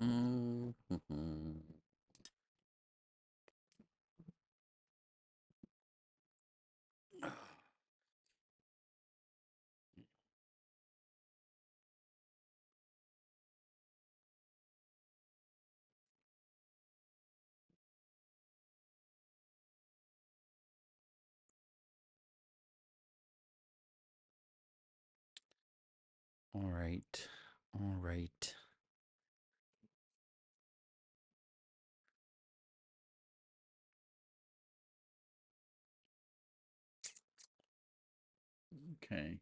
Mm-hmm. All right. All right. Okay.